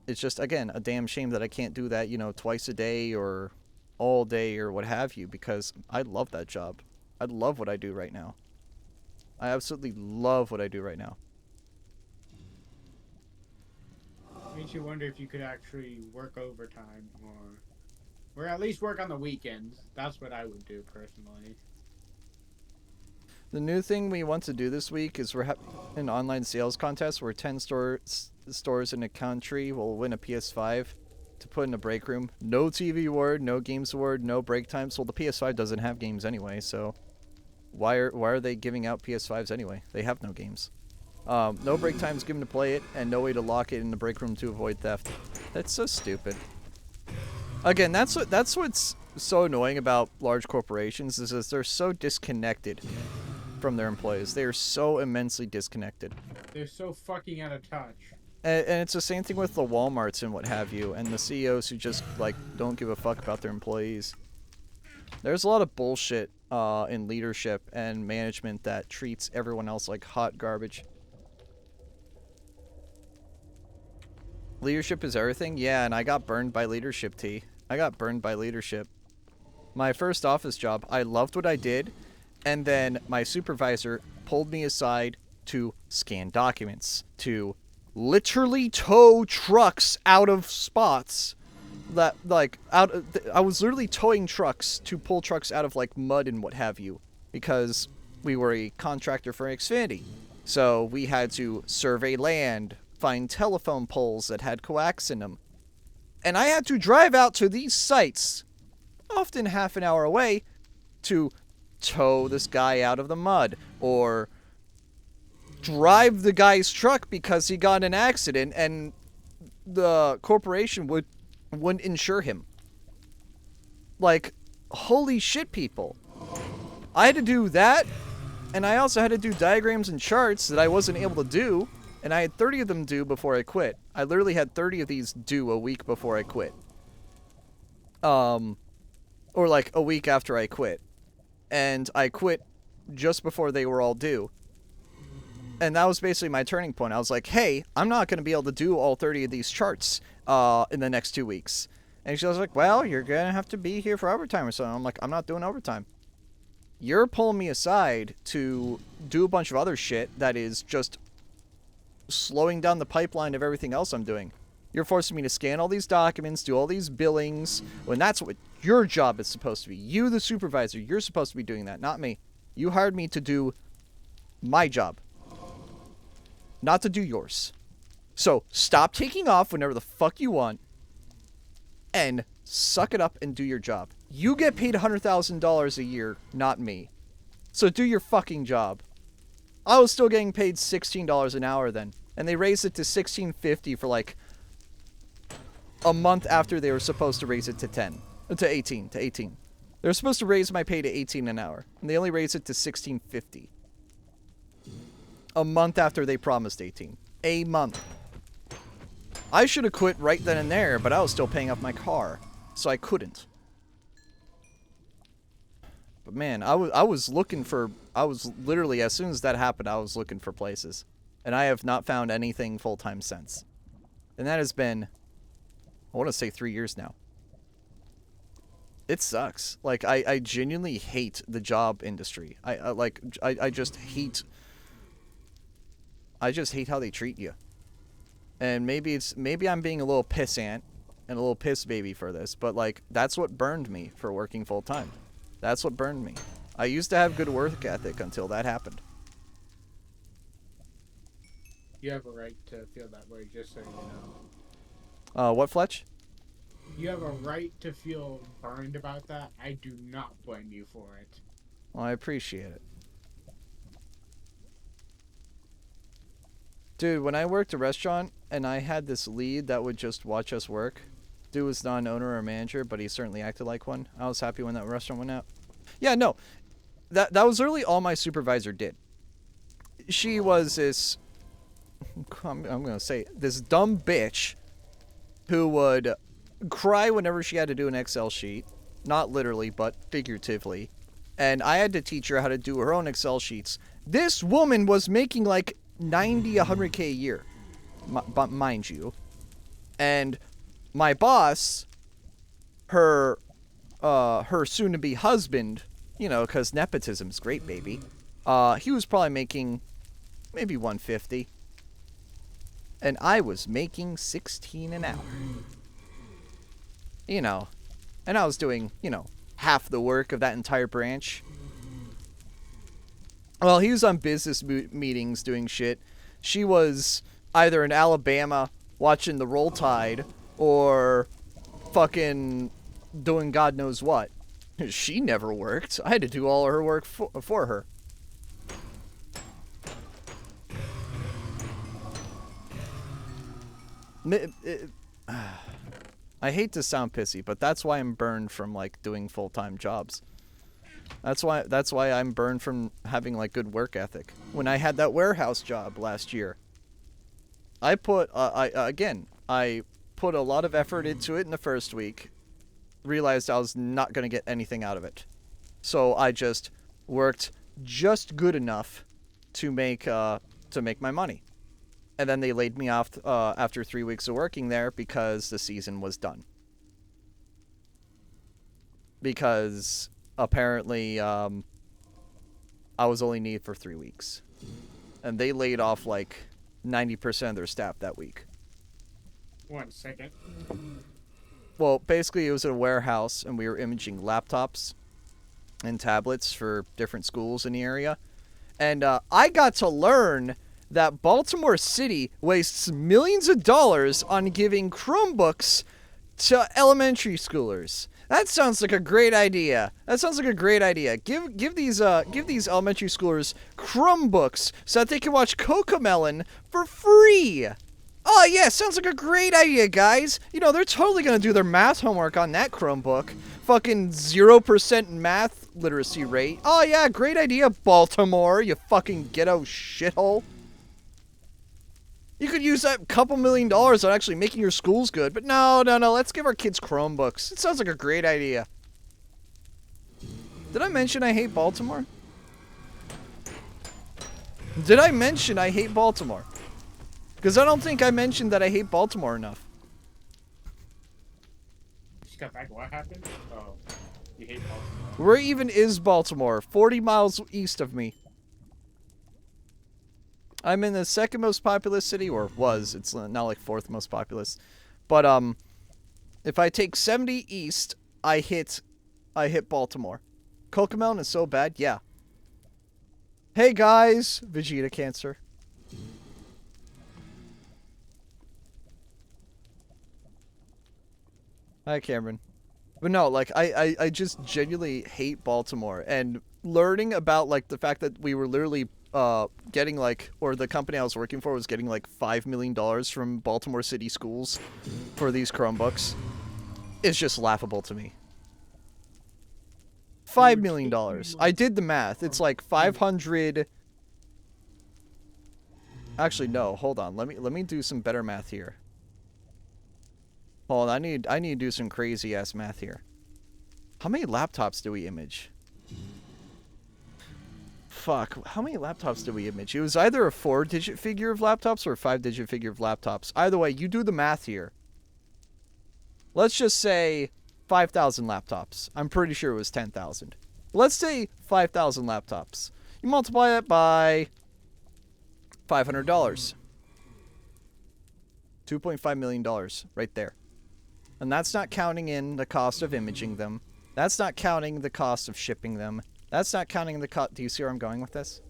It's just, again, a damn shame that I can't do that, you know, twice a day or all day or what have you, because I love that job. I love what I do right now. I absolutely love what I do right now.
Makes you wonder if you could actually work overtime or at least work on the weekends. That's what I would do personally.
The new thing we want to do this week is we're having an online sales contest where 10 stores in the country will win a PS5 to put in a break room. No TV award, no games award, no break times. Well, the PS5 doesn't have games anyway, so why are they giving out PS5s anyway? They have no games. No break times given to play it, and no way to lock it in the break room to avoid theft. That's so stupid. Again, that's what's so annoying about large corporations is that they're so disconnected from their employees. They are so immensely disconnected.
They're so fucking out of touch.
And it's the same thing with the Walmarts and what have you, and the CEOs who just, like, don't give a fuck about their employees. There's a lot of bullshit in leadership and management that treats everyone else like hot garbage. Leadership is everything? Yeah, and I got burned by leadership, T. I got burned by leadership. My first office job, I loved what I did, and then my supervisor pulled me aside to scan documents, to literally tow trucks out of spots that, like, I was literally towing trucks to pull trucks out of, like, mud and what have you, because we were a contractor for Xfinity. So we had to survey land, find telephone poles that had coax in them. And I had to drive out to these sites, often half an hour away, to tow this guy out of the mud, or drive the guy's truck because he got in an accident and the corporation wouldn't insure him. Like, holy shit, people. I had to do that, and I also had to do diagrams and charts that I wasn't able to do, and I had 30 of them due before I quit. I literally had 30 of these due a week before I quit. Or like a week after I quit. And I quit just before they were all due. And that was basically my turning point. I was like, hey, I'm not going to be able to do all 30 of these charts in the next 2 weeks. And she was like, well, you're going to have to be here for overtime or something. I'm like, I'm not doing overtime. You're pulling me aside to do a bunch of other shit that is just slowing down the pipeline of everything else I'm doing. You're forcing me to scan all these documents, do all these billings, when that's what your job is supposed to be. You, the supervisor, you're supposed to be doing that, not me. You hired me to do my job, not to do yours. So stop taking off whenever the fuck you want and suck it up and do your job. You get paid $100,000 a year, not me. So do your fucking job. I was still getting paid $16 an hour then, and they raised it to $16.50 for like a month after they were supposed to raise it to 18. They were supposed to raise my pay to $18 an hour, and they only raised it to $16.50. A month after they promised 18. A month. I should have quit right then and there, but I was still paying off my car, so I couldn't. But man, I was literally, as soon as that happened, I was looking for places. And I have not found anything full-time since. And that has been, I want to say 3 years now. It sucks. Like, I genuinely hate the job industry. I just hate how they treat you. And maybe I'm being a little pissant and a little piss baby for this, but like, that's what burned me for working full-time. That's what burned me. I used to have good work ethic until that happened.
You have a right to feel that way, just so you know.
What, Fletch?
You have a right to feel burned about that. I do not blame you for it.
Well, I appreciate it. Dude, when I worked a restaurant and I had this lead that would just watch us work, dude was not an owner or manager, but he certainly acted like one. I was happy when that restaurant went out. Yeah, no. That was literally all my supervisor did. She was this, I'm going to say, this dumb bitch who would cry whenever she had to do an Excel sheet. Not literally, but figuratively. And I had to teach her how to do her own Excel sheets. This woman was making like 90, 100K a year, mind you. And my boss, her soon-to-be husband, you know, because nepotism's great, baby. He was probably making maybe 150. And I was making 16 an hour. You know, and I was doing, you know, half the work of that entire branch. Well, he was on business meetings doing shit. She was either in Alabama watching the Roll Tide or fucking doing God knows what. She never worked. I had to do all of her work for her. I hate to sound pissy, but that's why I'm burned from like doing full-time jobs. That's why I'm burned from having like good work ethic. When I had that warehouse job last year, I put I put a lot of effort into it in the first week. Realized I was not going to get anything out of it. So I just worked just good enough to make my money. And then they laid me off after 3 weeks of working there because the season was done. Because apparently I was only needed for 3 weeks. And they laid off like 90% of their staff that week.
1 second.
Well, basically it was at a warehouse and we were imaging laptops and tablets for different schools in the area. And I got to learn that Baltimore City wastes millions of dollars on giving Chromebooks to elementary schoolers. That sounds like a great idea. Give these elementary schoolers Chromebooks so that they can watch Cocomelon for free. Oh yeah, sounds like a great idea, guys. You know, they're totally gonna do their math homework on that Chromebook. Fucking 0% math literacy rate. Oh yeah, great idea, Baltimore, you fucking ghetto shithole. You could use that couple $1 million on actually making your schools good, but no, let's give our kids Chromebooks. It sounds like a great idea. Did I mention I hate Baltimore? Did I mention I hate Baltimore? Because I don't think I mentioned that I hate Baltimore enough.
Just got back. What happened? Oh, you hate Baltimore.
Where even is Baltimore? 40 miles east of me. I'm in the second most populous city, or was. It's now like fourth most populous. But if I take 70 east, I hit Baltimore. Cocomelon is so bad, yeah. Hey guys, Vegeta Cancer. Hi Cameron. But no, like I just genuinely hate Baltimore, and learning about like the fact that we were literally getting like, or the company I was working for was getting like $5 million from Baltimore City schools for these Chromebooks is just laughable to me. $5 million. I did the math. It's like 500. Actually, no. Hold on. Let me do some better math here. Hold on. I need to do some crazy ass math here. How many laptops do we image? Fuck, how many laptops did we image? It was either a 4-digit figure of laptops or a 5-digit figure of laptops. Either way, you do the math here. Let's just say 5,000 laptops. I'm pretty sure it was 10,000. Let's say 5,000 laptops. You multiply that by $500. $2.5 million right there. And that's not counting in the cost of imaging them. That's not counting the cost of shipping them. That's not counting the cost. Do you see where I'm going with this?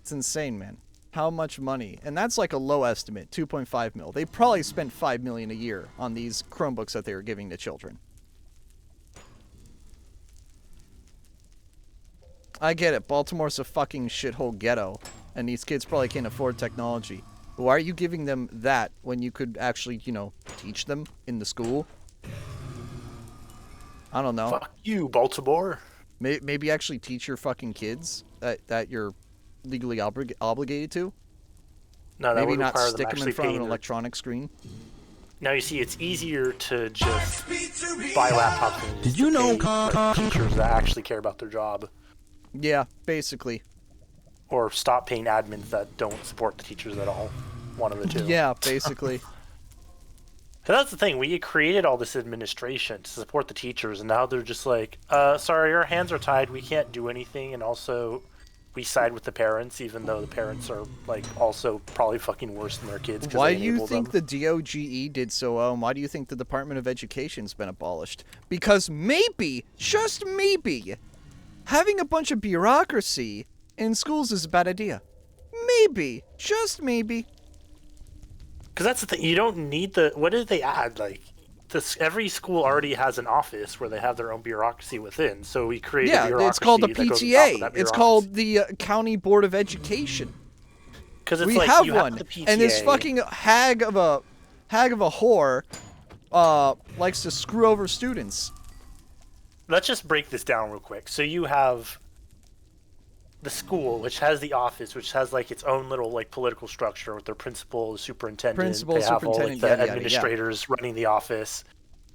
It's insane, man. How much money? And that's like a low estimate, 2.5 mil. They probably spent $5 million a year on these Chromebooks that they were giving to children. I get it. Baltimore's a fucking shithole ghetto, and these kids probably can't afford technology. Why are you giving them that when you could actually, you know, teach them in the school? I don't know.
Fuck you, Baltimore.
Maybe actually teach your fucking kids that you're legally obligated to.
No, that
maybe
would
not
require
stick
them
them in front of an
their...
electronic screen.
Now you see, it's easier to just buy laptops and
Did you know
teachers that actually care about their job,
Yeah, basically.
or stop paying admins that don't support the teachers at all. One of the two.
Yeah, basically.
So that's the thing. We created all this administration to support the teachers, and now they're just like, sorry, our hands are tied. We can't do anything. And also, we side with the parents, even though the parents are like also probably fucking worse than their kids.
Why do you think the DOGE did so well, and why do you think the Department of Education's been abolished? Because maybe, just maybe, having a bunch of bureaucracy in schools is a bad idea. Maybe, just maybe.
Because that's the thing. You don't need the... What did they add? Like, this, every school already has an office where they have their own bureaucracy within. So we created a bureaucracy.
Yeah, it's called the
that goes on top of
PTA.
that
It's
bureaucracy.
called the County Board of Education.
Because
We
like,
have
you
one,
have the PTA,
and this fucking hag of a whore likes to screw over students.
let's just break this down real quick. So you have the school, which has the office, which has like its own little like political structure with their principal, superintendent. They have all like, the administrators running the office.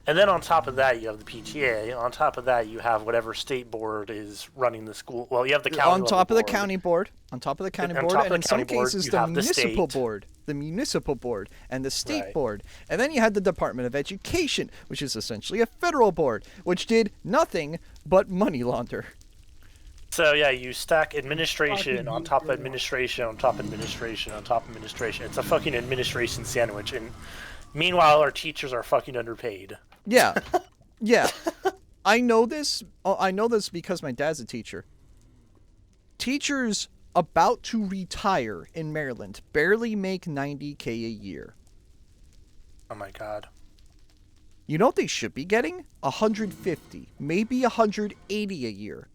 And then on top of that, you have the PTA. On top of that, you have whatever state board is running the school. Well, you have the county
on top of the county board. On top of the county board, and in some cases the municipal board. The municipal board and the state board. And then you had the Department of Education, which is essentially a federal board, which did nothing but money launder.
So yeah, you stack administration on top of administration on top of administration on top of administration. It's a fucking administration sandwich, and meanwhile our teachers are fucking underpaid.
Yeah. Yeah. I know this because my dad's a teacher. Teachers about to retire in Maryland barely make $90K a year.
Oh my god.
You know what they should be getting? $150, maybe $180 a year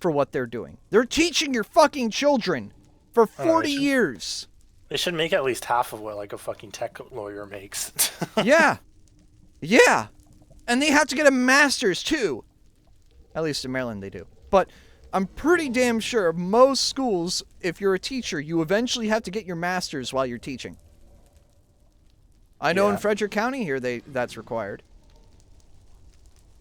for what they're doing. They're teaching your fucking children for 40 years.
They should make at least half of what like a fucking tech lawyer makes.
Yeah. Yeah. And they have to get a master's too. At least in Maryland they do. But I'm pretty damn sure most schools, if you're a teacher, you eventually have to get your master's while you're teaching. I know in Frederick County here that's required.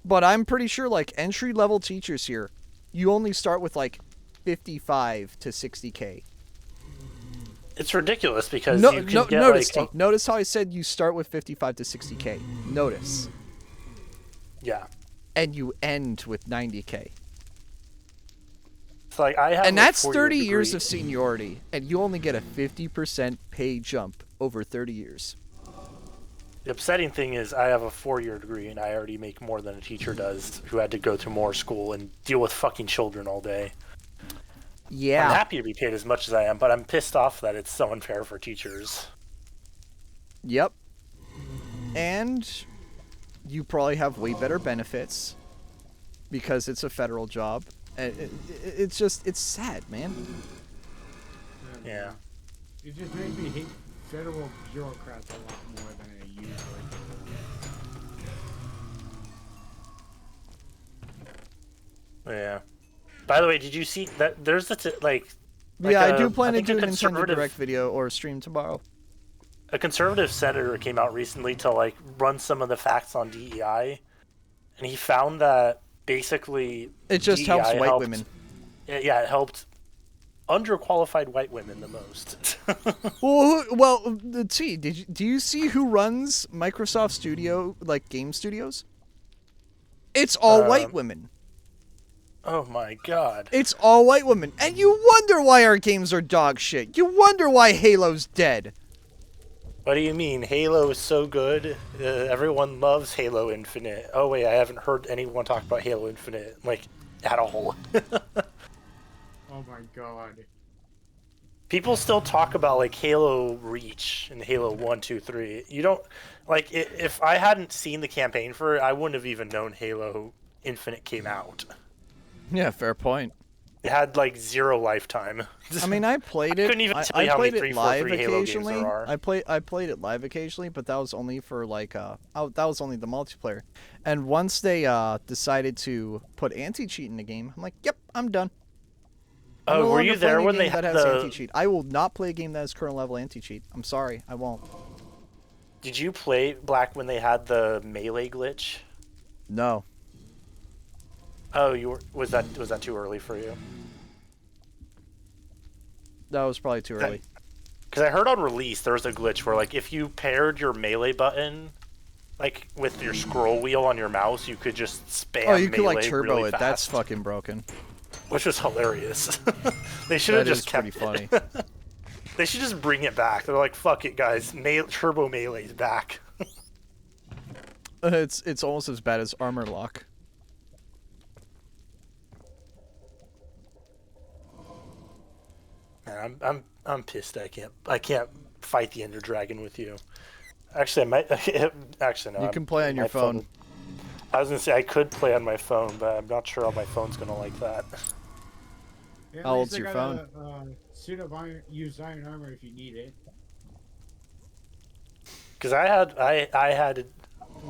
But I'm pretty sure like entry-level teachers here, you only start with like 55 to 60K.
It's ridiculous because you can get
notice how I said you start with 55 to 60K. Notice.
Yeah.
And you end with 90K.
It's like I have
and that's 30 years of seniority, and you only get a 50% pay jump over 30 years.
The upsetting thing is I have a 4-year degree, and I already make more than a teacher does who had to go to more school and deal with fucking children all day.
Yeah.
I'm happy to be paid as much as I am, but I'm pissed off that it's so unfair for teachers.
Yep. And you probably have way better benefits because it's a federal job. It's just, it's sad, man.
Yeah.
It just makes me hate federal bureaucrats a lot more than I usually do.
Yeah. By the way, did you see that there's
I do plan to do a Nintendo Direct video or stream tomorrow.
A conservative senator came out recently to like run some of the facts on DEI, and he found that basically
it just
DEI
helps white women.
Yeah, it helped underqualified white women the most.
well, let's see. Do you see who runs Microsoft Studio, like game studios? It's all white women.
Oh my god.
It's all white women. And you wonder why our games are dog shit. You wonder why Halo's dead.
What do you mean? Halo is so good. Everyone loves Halo Infinite. Oh wait, I haven't heard anyone talk about Halo Infinite, like, at all.
Oh my god.
People still talk about, like, Halo Reach and Halo 1, 2, 3. You don't... Like, if I hadn't seen the campaign for it, I wouldn't have even known Halo Infinite came out.
Yeah, fair point.
It had like 0 lifetime.
I mean, I played it.
I couldn't even tell you how many 343 Halo games there are.
I played it live occasionally, but that was only for like that was only the multiplayer. And once they decided to put anti-cheat in the game, I'm like, yep, I'm done.
Oh, were you there when they had the
anti-cheat? I will not play a game that has kernel level anti-cheat. I'm sorry, I won't.
Did you play Black when they had the melee glitch?
No.
Oh, was that too early for you?
That was probably too early.
Because I heard on release there was a glitch where, like, if you paired your melee button, like, with your scroll wheel on your mouse, you could just spam. Oh, you could like turbo really it. Fast,
that's fucking broken.
Which was hilarious. They should have just kept
it. Pretty
funny. They should just bring it back. They're like, fuck it, guys. Turbo melee's back.
It's almost as bad as armor lock.
Man, I'm pissed. I can't fight the Ender Dragon with you. Actually, I might. Actually, no.
You can play on your phone.
I was gonna say I could play on my phone, but I'm not sure how my phone's gonna like that.
Yeah,
how old's your phone?
Suit of iron, use iron armor if you need it.
Because I had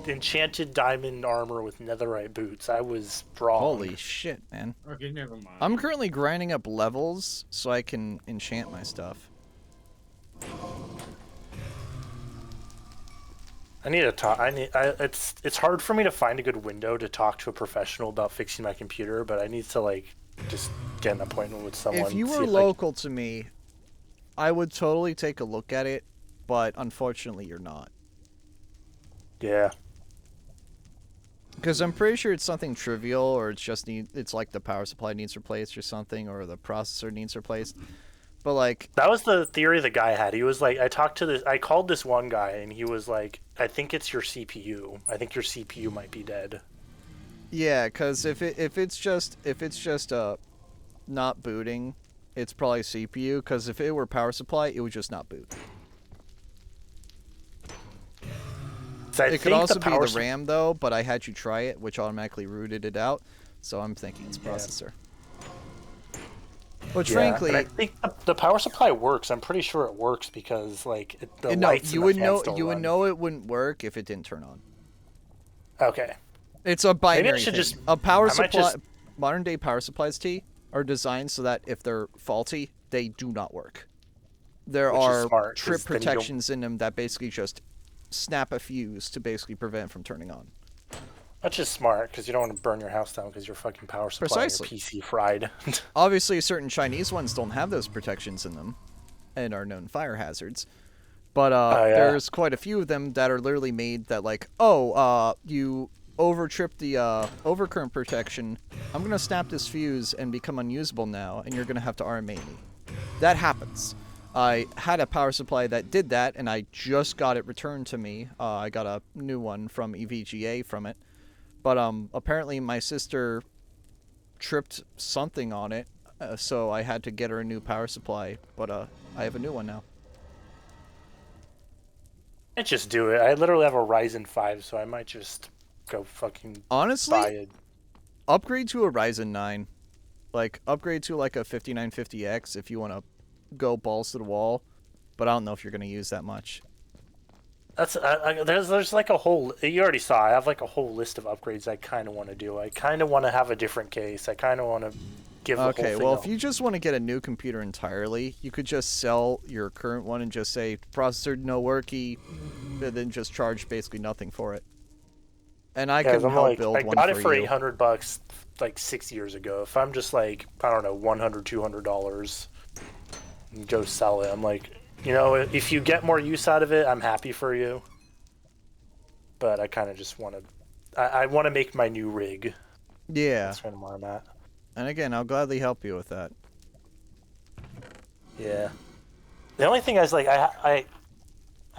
enchanted diamond armor with netherite boots. I was strong.
Holy shit, man.
Okay, never mind.
I'm currently grinding up levels so I can enchant my stuff.
I need to talk. It's hard for me to find a good window to talk to a professional about fixing my computer, but I need to like just get an appointment with someone.
If you were local to me, I would totally take a look at it, but unfortunately you're not.
Yeah.
Because I'm pretty sure it's something trivial, or it's like the power supply needs replaced or something, or the processor needs replaced. But like,
that was the theory the guy had. He was like, I called this one guy, and he was like, I think it's your CPU. I think your CPU might be dead.
Yeah, because if it's just not booting, it's probably CPU. Because if it were power supply, it would just not boot.
So
it could also be the RAM though, but I had you try it, which automatically rooted it out. So I'm thinking it's processor. Which frankly,
and I think the power supply works. I'm pretty sure it works because like the lights.
You would know it wouldn't work if it didn't turn on.
Okay.
It's a binary thing.
Just
a power supply. Modern day power supplies are designed so that if they're faulty, they do not work. There are trip protections in them that basically just snap a fuse to basically prevent from turning on.
That's just smart, because you don't want to burn your house down because your fucking power supply and your PC fried.
Obviously, certain Chinese ones don't have those protections in them and are known fire hazards. But there's quite a few of them that are literally made that like, you over-tripped the overcurrent protection. I'm going to snap this fuse and become unusable now, and you're going to have to RMA me. That happens. I had a power supply that did that, and I just got it returned to me. I got a new one from EVGA from it. But apparently my sister tripped something on it, so I had to get her a new power supply. But I have a new one now.
I just do it. I literally have a Ryzen 5, so I might just go fucking
honestly
buy it.
Upgrade to a Ryzen 9. Like, upgrade to like a 5950X if you want to go balls to the wall. But I don't know if you're going to use that much.
That's there's like a whole, you already saw, I have like a whole list of upgrades I kind of want to do. I kind of want to have a different case. I kind of want to give the whole thing
well, if you just want to get a new computer entirely, you could just sell your current one and just say processor no worky, and then just charge basically nothing for it. And I can help build one for you.
I got it for $800 like 6 years ago. If I'm just like, I don't know, $100, $200 and go sell it, I'm like, you know, if you get more use out of it, I'm happy for you. But I kind of just want to, I want to make my new rig.
Yeah.
That's kind of where I'm at.
And again, I'll gladly help you with that.
Yeah. The only thing is, like, I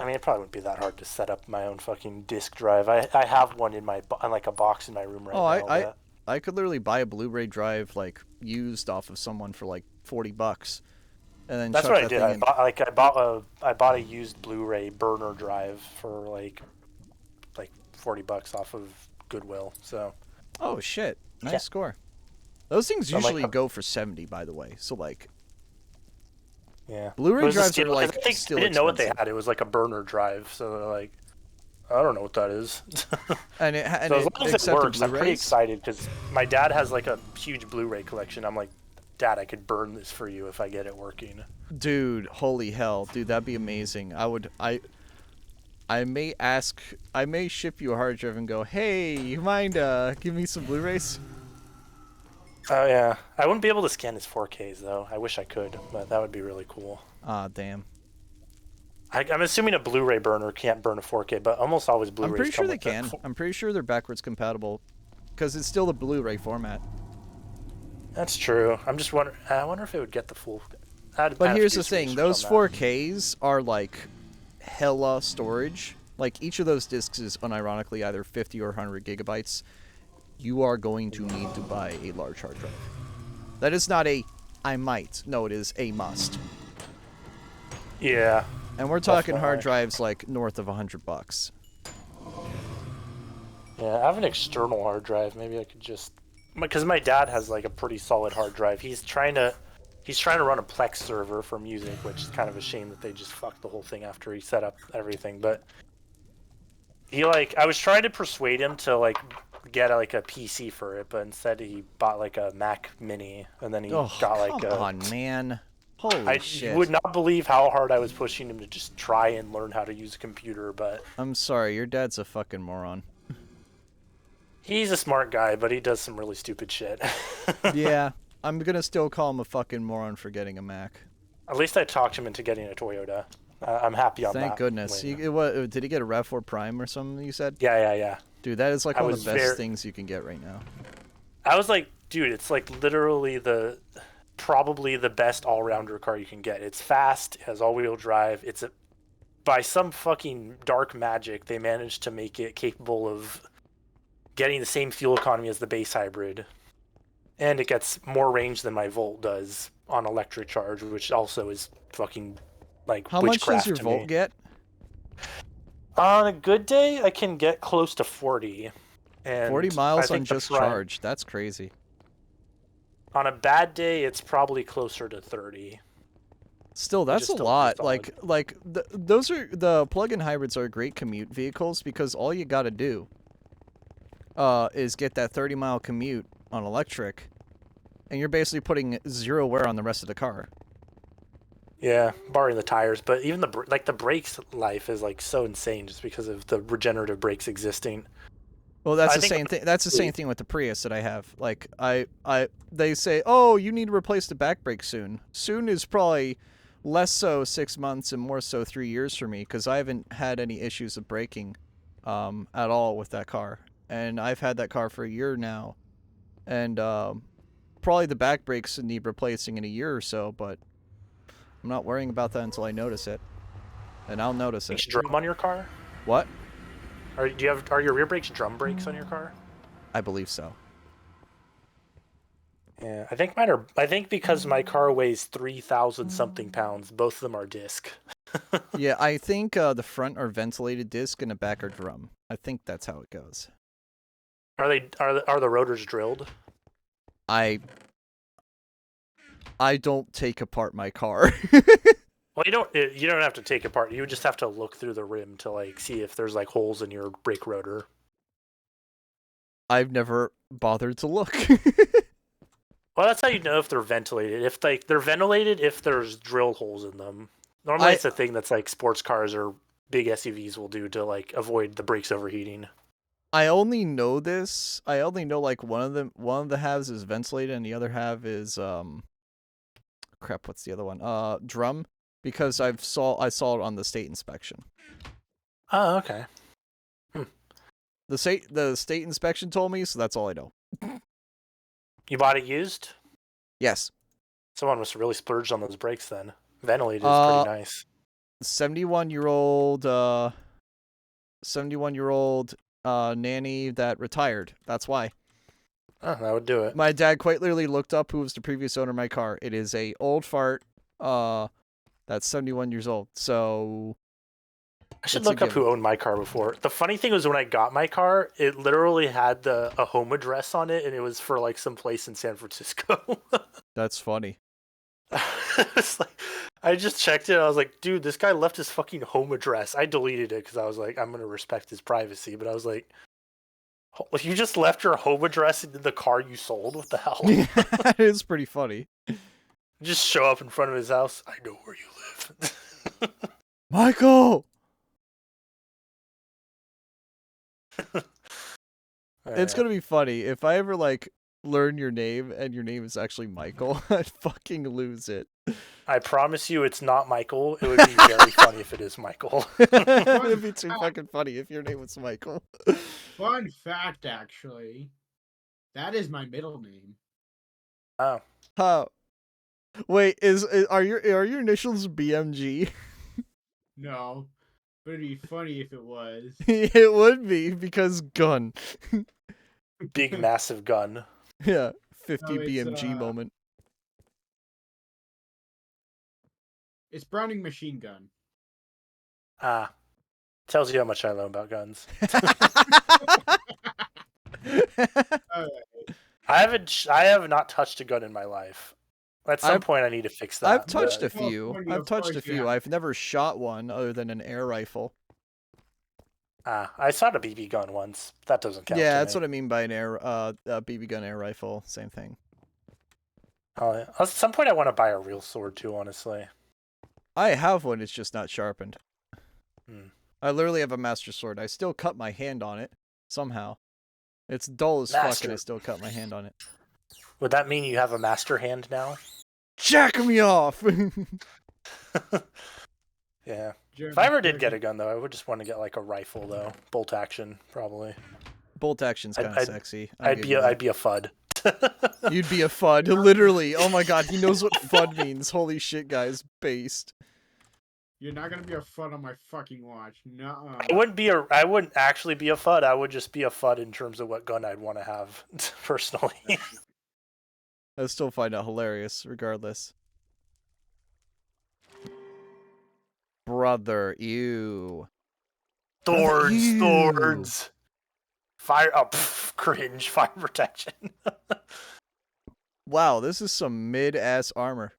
mean, it probably wouldn't be that hard to set up my own fucking disk drive. I have one in like a box in my room right now.
I could literally buy a Blu-ray drive like used off of someone for like $40. And then
that's what I did. I bought a used Blu-ray burner drive for like $40 off of Goodwill. So.
Oh shit! Nice score. Those things usually go for $70, by the way. So like.
Yeah.
Blu-ray drives are like still
I didn't know what they
expensive.
had. It was like a burner drive, so they're like, I don't know what that is.
and
so as long as it works, I'm pretty excited because my dad has like a huge Blu-ray collection. I'm like, Dad, I could burn this for you if I get it working.
Dude, holy hell. Dude, that'd be amazing. I may ship you a hard drive and go, hey, you mind give me some Blu-rays?
Oh, yeah. I wouldn't be able to scan his 4Ks, though. I wish I could, but that would be really cool.
Ah, damn.
I'm assuming a Blu-ray burner can't burn a 4K, but almost always Blu-rays
I'm pretty sure they can. I'm pretty sure they're backwards compatible because it's still the Blu-ray format.
That's true. I'm just wondering. I wonder if it would get the full.
But here's the thing: those 4Ks are like hella storage. Like each of those discs is unironically either 50 or 100 gigabytes. You are going to need to buy a large hard drive. That is not a I might. No, it is a must.
Yeah.
And we're talking hard drives like north of $100.
Yeah, I have an external hard drive. Maybe I could just. Because my dad has like a pretty solid hard drive. He's trying to run a Plex server for music, which is kind of a shame that they just fucked the whole thing after he set up everything. But I was trying to persuade him to like get like a PC for it, but instead he bought like a Mac Mini, and then he
Oh,
got like
come on, man. Holy
You
shit.
would not believe how hard I was pushing him to just try and learn how to use a computer, but
I'm sorry, your dad's a fucking moron.
he's a smart guy, but he does some really stupid shit.
Yeah, I'm gonna still call him a fucking moron for getting a Mac.
At least I talked him into getting a Toyota. I'm happy on that.
Thank goodness. What, did he get a RAV4 Prime or something, you said?
Yeah.
Dude, that is like one of the best
very...
things you can get right now.
I was like, dude, it's like literally probably the best all-rounder car you can get. It's fast, it has all-wheel drive. By some fucking dark magic, they managed to make it capable of getting the same fuel economy as the base hybrid. And it gets more range than my Volt does on electric charge, which also is fucking like
how much does your
to
Volt
me.
get?
On a good day, I can get close to 40. And
40 miles on just charge. That's crazy.
On a bad day, it's probably closer to 30.
Still, that's a lot. Those are the plug-in hybrids are great commute vehicles because all you got to do is get that 30-mile commute on electric, and you're basically putting zero wear on the rest of the car.
Yeah, barring the tires, but even the brakes life is like so insane just because of the regenerative brakes existing.
Well, that's the same thing. That's the same thing with the Prius that I have. Like they say, oh, you need to replace the back brake soon. Soon is probably less so 6 months and more so 3 years for me because I haven't had any issues of braking, at all with that car, and I've had that car for a year now, and probably the back brakes need replacing in a year or so, but I'm not worrying about that until I notice it, and I'll notice it.
Drum on your car?
What?
Are your rear brakes drum brakes on your car?
I believe so.
Yeah, I think mine are. I think because my car weighs 3,000 something pounds, both of them are disc.
Yeah, I think the front are ventilated disc and the back are drum. I think that's how it goes.
Are the rotors drilled?
I don't take apart my car.
Well, you don't have to take apart. You just have to look through the rim to like see if there's like holes in your brake rotor.
I've never bothered to look.
Well, that's how you know if they're ventilated. If they're ventilated, if there's drill holes in them. Normally, it's a thing that's like sports cars or big SUVs will do to like avoid the brakes overheating.
I only know this. I only know like one of the halves is ventilated and the other half is crap. What's the other one? Drum. Because I saw it on the state inspection.
Oh, okay.
The state inspection told me, so that's all I know.
You bought it used?
Yes.
Someone must have really splurged on those brakes then. Ventilated is pretty nice.
71-year-old nanny that retired. That's why.
Oh, that would do it.
My dad quite literally looked up who was the previous owner of my car. It is a old fart that's 71 years old. So
I should look up who owned my car before. The funny thing was when I got my car, it literally had a home address on it, and it was for like some place in San Francisco.
That's funny.
It's like, I just checked it. I was like, dude, this guy left his fucking home address. I deleted it because I was like, I'm gonna respect his privacy. But I was like, you just left your home address in the car you sold? What the hell?
That is pretty funny.
Just show up in front of his house. I know where you live.
Michael! It's gonna be funny. If I ever, like, learn your name and your name is actually Michael, I'd fucking lose it.
I promise you it's not Michael. It would be very funny if it is Michael.
It'd be too fucking funny if your name was Michael.
Fun fact, actually. That is my middle name.
Oh.
How? Wait, are your initials BMG?
No, but it'd be funny if it was.
It would be, because gun.
Big, massive gun.
Yeah, 50
No, it's,
BMG moment.
It's Browning machine gun.
Ah. Tells you how much I know about guns. I have not touched a gun in my life. At some point, I need to fix that.
I've touched a few. I've never shot one other than an air rifle.
I saw a BB gun once. That doesn't count.
Yeah,
to
that's
me.
what I mean by an a BB gun air rifle. Same thing.
Yeah. At some point, I want to buy a real sword too. Honestly.
I have one. It's just not sharpened.
Hmm.
I literally have a master sword. I still cut my hand on it somehow. It's dull as fuck, and I still cut my hand on it.
Would that mean you have a master hand now?
Jack me off.
Yeah. If I ever did get a gun, though, I would just want to get like a rifle, though, bolt action, probably.
Bolt action's kind of sexy.
I'd be a FUD.
You'd be a FUD, literally. Oh my god, he knows what FUD means. Holy shit, guys, based.
You're not gonna be a FUD on my fucking watch. Nuh-uh.
I wouldn't actually be a FUD. I would just be a FUD in terms of what gun I'd want to have, personally.
I still find it hilarious, regardless. Brother, ew.
Swords. Fire. Oh, cringe. Fire protection.
Wow, this is some mid-ass armor.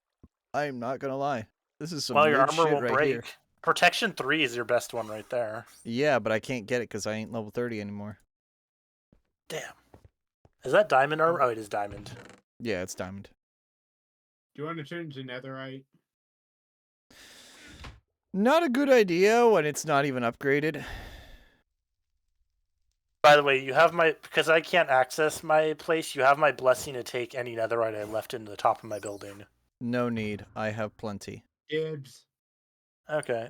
I am not gonna lie. This is some
Well, your
mid
armor
shit
won't
right
break.
here.
Protection 3 is your best one right there.
Yeah, but I can't get it because I ain't level 30 anymore.
Damn. Is that diamond armor? Oh, it is diamond.
Yeah, it's diamond.
Do you want to turn to netherite?
Not a good idea when it's not even upgraded.
By the way, you have because I can't access my place, you have my blessing to take any netherite I left into the top of my building.
No need. I have plenty.
Dibs.
Okay.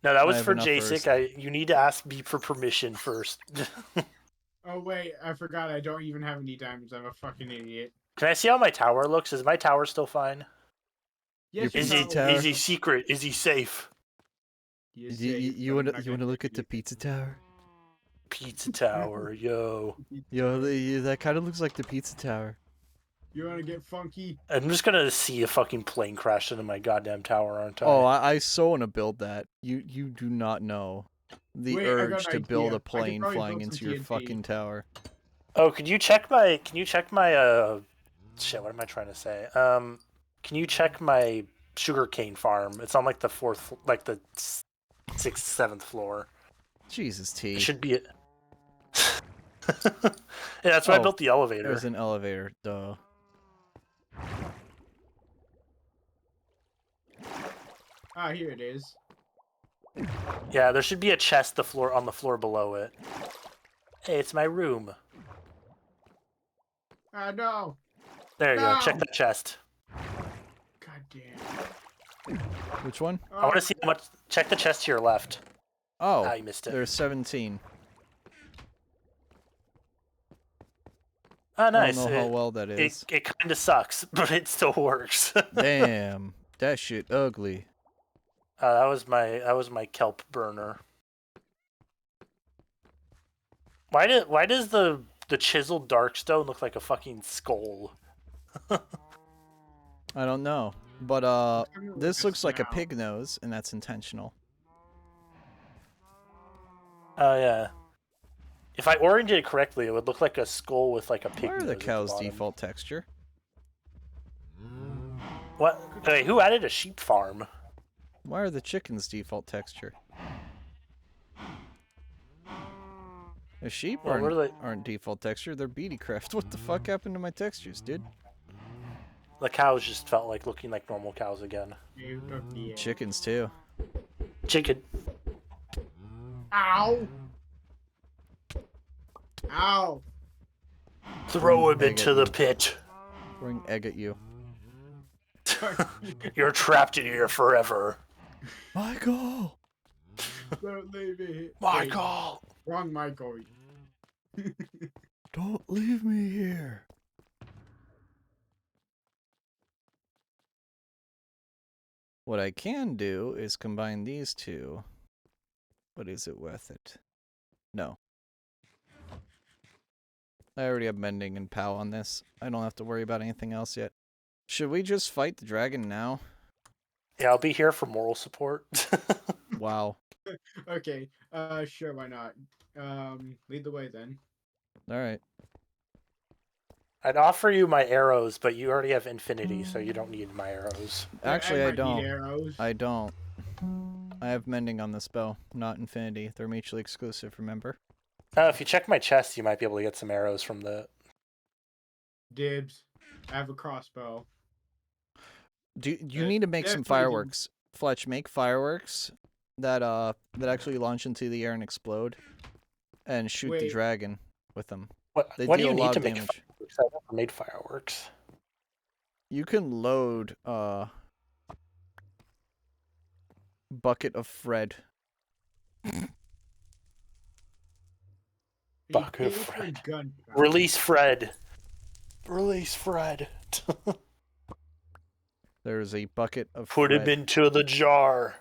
No, that was
have
for
enough
Jacek. You need to ask me for permission first.
Oh wait, I forgot I don't even have any diamonds. I'm a fucking idiot.
Can I see how my tower looks? Is my tower still fine?
Yes,
Your
Is
pizza
he
tower?
is he secret? Is he safe?
You wanna look at the pizza tower?
Pizza tower, yo.
Yo, that kind of looks like the pizza tower.
You want to get funky?
I'm just gonna see a fucking plane crash into my goddamn tower, aren't I?
Oh, I so want to build that. You do not know the
Wait, I got
urge
an
to build
idea.
a
I could
plane
probably
flying
build
into
some
your
TNT.
fucking tower.
Oh, can you check my shit, what am I trying to say? Can you check my sugarcane farm? It's on like the the 6th, 7th floor.
Jesus, T.
It should be it. Yeah, that's why I
Oh,
built the elevator.
There's an elevator, duh.
Ah, here it is.
Yeah, there should be a chest on the floor below it. Hey, it's my room.
Ah, no.
There you go.
No!
Check that chest.
God damn.
Which one?
I want to see how much. Check the chest to your left.
Oh,
Ah, you missed it.
there's 17.
Ah, nice.
I don't know how well that is.
It kind of sucks, but it still works.
Damn, that shit ugly.
That was my kelp burner. Why does the chiseled darkstone look like a fucking skull?
I don't know, but this looks like a
snout.
pig nose, and that's intentional.
Oh yeah. If I oriented it correctly, it would look like a skull with like a pig
Why are
nose
the
at the
cow's
bottom.
default texture?
What? Wait, who added a sheep farm?
Why are the chickens default texture? The sheep
Well, what are they?
aren't default texture, they're BDcraft. What the fuck happened to my textures, dude?
The cows just felt like looking like normal cows again.
Chickens too.
Chicken.
Ow! Ow!
Throw him
Egg
into
at
the
you.
pit.
Throwing egg at you.
You're trapped in here forever.
Michael!
Don't leave me.
Michael!
Wait, wrong Michael.
Don't leave me here. What I can do is combine these two. But is it worth it? No. I already have mending and POW on this. I don't have to worry about anything else yet. Should we just fight the dragon now?
Yeah, I'll be here for moral support.
Wow.
Okay, sure, why not? Lead the way then.
Alright.
I'd offer you my arrows, but you already have infinity, so you don't need my arrows.
Actually, I
might need
don't.
arrows.
I don't. I have mending on this bow, not infinity. They're mutually exclusive, remember?
If you check my chest, you might be able to get some arrows from the...
Dibs. I have a crossbow.
You need to make some
definitely
fireworks. Fletch, make fireworks that actually launch into the air and explode, and shoot the
Wait.
dragon with them.
What
They
do
deal
you
a
need
lot
to
of
make
damage.
fireworks? I've never made fireworks.
You can load bucket of Fred.
Bucket of
Pay for
Fred.
gunpowder.
Release Fred. Release Fred.
There's a bucket of
Put
Fred.
him into the jar.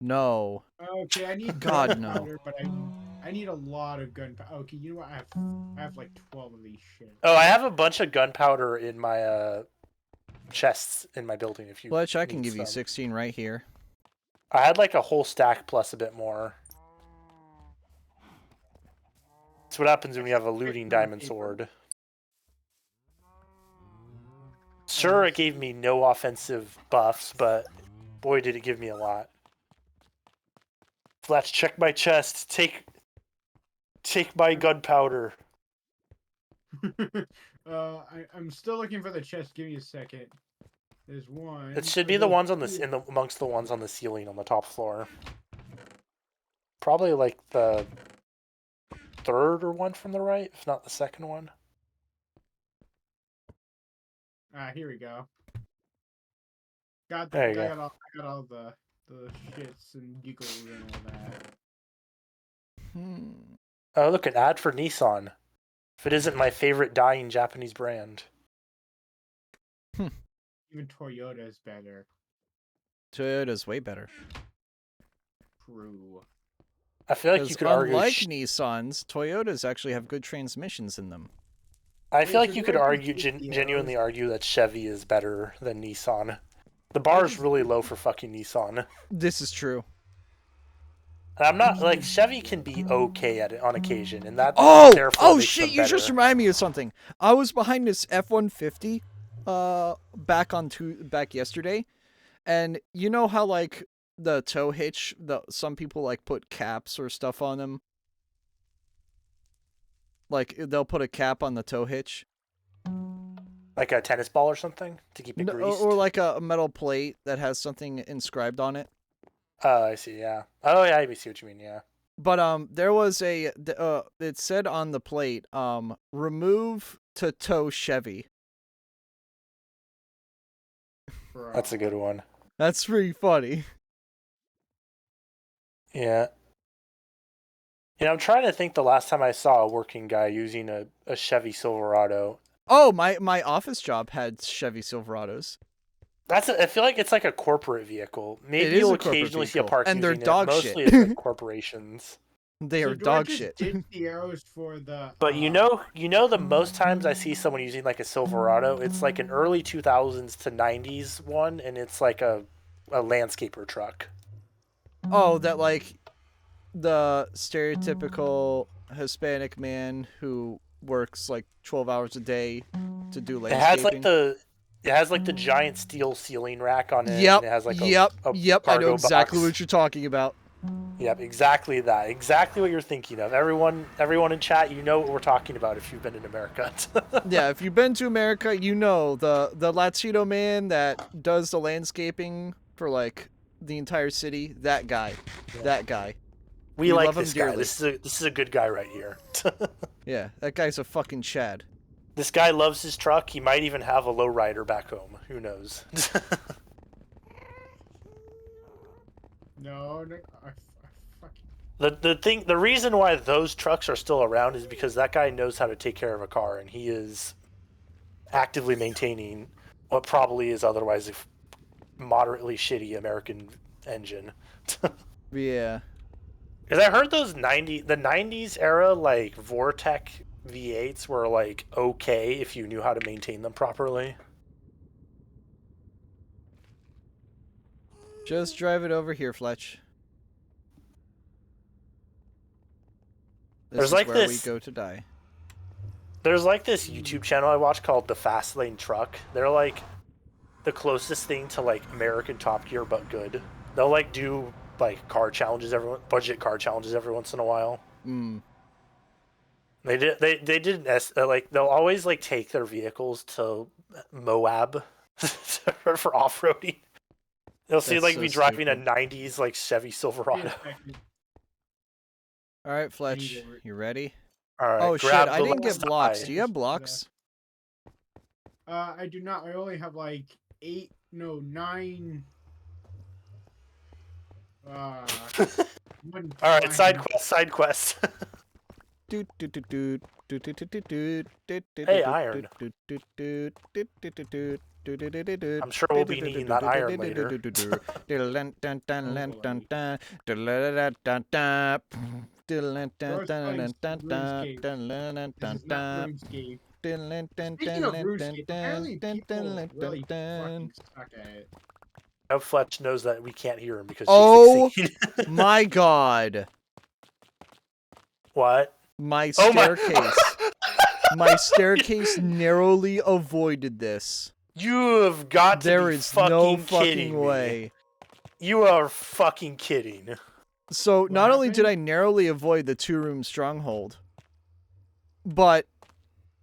No.
Okay, I need
God, no.
gunpowder, but I need a lot of gunpowder. Okay, you know what? I have like 12 of these shit.
Oh, I have a bunch of gunpowder in my chests in my building. If you
Fletch, I can
need
give you
some.
16 right here.
I had like a whole stack plus a bit more. That's what happens when you have a looting diamond sword. Sure, it gave me no offensive buffs, but boy, did it give me a lot. Fletch, check my chest. Take my gunpowder.
I'm still looking for the chest. Give me a second. There's one.
It should be the ones on the amongst the ones on the ceiling on the top floor. Probably like the third or one from the right, if not the second one.
Here we go. I
There
got
you go.
all the shits and giggles and all that.
Oh, look, an ad for Nissan. If it isn't my favorite dying Japanese brand.
Even Toyota is better.
Toyota's way better.
True.
I feel like you could argue.
Unlike Nissans, Toyotas actually have good transmissions in them.
I feel like
so
you could
where
argue,
did you get the
genuinely
arrows?
argue that Chevy is better than Nissan. The bar is really low for fucking Nissan.
This is true.
And I'm not like Chevy can be okay at it on occasion, and that therefore
Oh
makes
shit!
them
You just
better.
reminded me of something. I was behind this F-150 back yesterday, and you know how like the tow hitch, some people like put caps or stuff on them. Like they'll put a cap on the tow hitch,
Like a tennis ball or something to keep it greased.
or like a metal plate that has something inscribed on it.
Oh, I see. Yeah. Oh, yeah. I see what you mean. Yeah.
But there was it said on the plate, remove to tow Chevy.
Bro.
That's a good one.
That's pretty funny.
Yeah. You know, I'm trying to think the last time I saw a working guy using a Chevy Silverado.
Oh, my office job had Chevy Silverados.
I feel like it's like a corporate vehicle. Maybe
It is
you'll
a corporate
occasionally see a
vehicle,
park
and they're
using
dog
it.
shit.
Mostly it's like corporations.
They are
do I
dog
just
shit.
ditch the arrows for the.
But you know the most times I see someone using like a Silverado, it's like an early 2000s to 90s one, and it's like a landscaper truck.
Oh, that like the stereotypical Hispanic man who works like 12 hours a day to do landscaping.
It has like the giant steel ceiling rack on it.
Yep.
And it has like
yep.
a
I
cargo
know exactly
box.
what you're talking about.
Yep, exactly that. Exactly what you're thinking of. Everyone in chat, you know what we're talking about if you've been in America.
Yeah, if you've been to America, you know the Latino man that does the landscaping for like the entire city. That guy.
Yeah.
That guy.
We like
love him
this guy.
dearly.
This is a good guy right here.
Yeah, that guy's a fucking Chad.
This guy loves his truck. He might even have a lowrider back home. Who knows?
No, I fucking.
The reason why those trucks are still around is because that guy knows how to take care of a car, and he is actively maintaining what probably is otherwise a moderately shitty American engine.
Yeah.
Because I heard the 90s era like Vortec V8s were like okay if you knew how to maintain them properly.
Just drive it over here, Fletch.
There's
is
like
where
this-
we go to die.
There's like this YouTube channel I watch called The Fast Lane Truck. They're like the closest thing to like American Top Gear but good. They'll like do like budget car challenges every once in a while.
Mm.
They did like they'll always like take their vehicles to Moab for off-roading. They'll see
That's
like
so
me driving a
stupid.
'90s like Chevy Silverado.
All right,
I
Fletch,
need it.
you ready?
All right,
Oh shit,
grab
I
the
didn't get
left
blocks.
eye.
Do you have blocks?
I do not. I only have like 9.
All right, side quest.
Hey,
Hey, iron. I'm sure we'll be needing that iron later.
Speaking of RuneScape, apparently people really fucking suck at it.
Now Fletch knows that we can't hear him because
Oh
G16.
my god.
What?
My
Oh my-
staircase. My staircase narrowly avoided this.
You have got to
There
be
is
fucking
no
kidding
fucking
me.
way.
You are fucking kidding.
So
What
not only did
happened?
I narrowly avoid the 2-room stronghold, but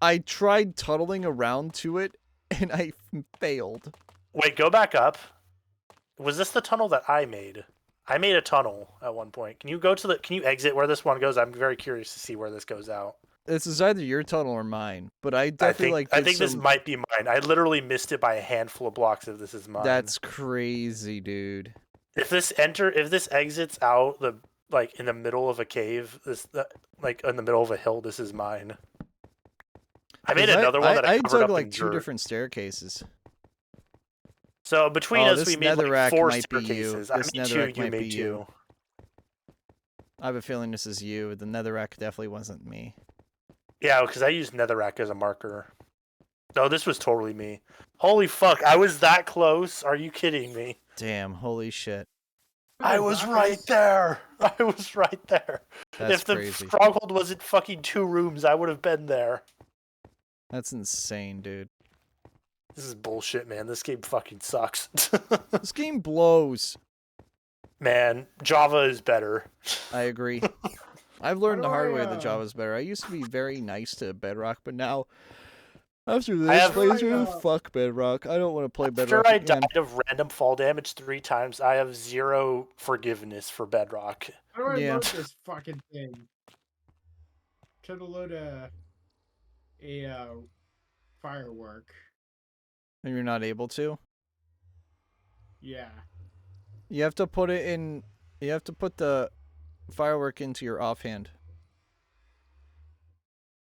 I tried tunneling around to it and I failed.
Wait, go back up. Was this the tunnel that I made? I made a tunnel at one point. Can you go to the? Can you exit where this one goes? I'm very curious to see where this goes out.
This is either your tunnel or mine, but I definitely
I think this might be mine. I literally missed it by a handful of blocks. If this is mine,
That's crazy, dude.
if this exits out the like in the middle of a cave, like in the middle of a hill, this is mine. I made another one that I covered
dug
up
like
in
2
dirt.
different staircases.
So between us,
this
we made like
netherrack
4
might be you.
staircases. I
This
made 2,
netherrack
you
might
made
be
2.
you. I have a feeling this is you. The netherrack definitely wasn't me.
Yeah, because I used netherrack as a marker. No, this was totally me. Holy fuck, I was that close. Are you kidding me?
Damn, holy shit.
I was right there. I was right there.
That's
if the
crazy.
stronghold wasn't fucking 2 rooms, I would have been there.
That's insane, dude.
This is bullshit, man. This game fucking sucks.
This game blows.
Man, Java is better.
I agree. I've learned the
do
hard
I,
way that Java's better. I used to be very nice to Bedrock, but now, after
I
this
have-
playthrough, fuck Bedrock. I don't want to play Bedrock
After I
again.
died of random fall damage 3 times, I have 0 forgiveness for Bedrock.
How do I
Yeah.
load this fucking thing? Try to load a firework.
And you're not able to?
Yeah.
You have to put it in... You have to put the firework into your offhand.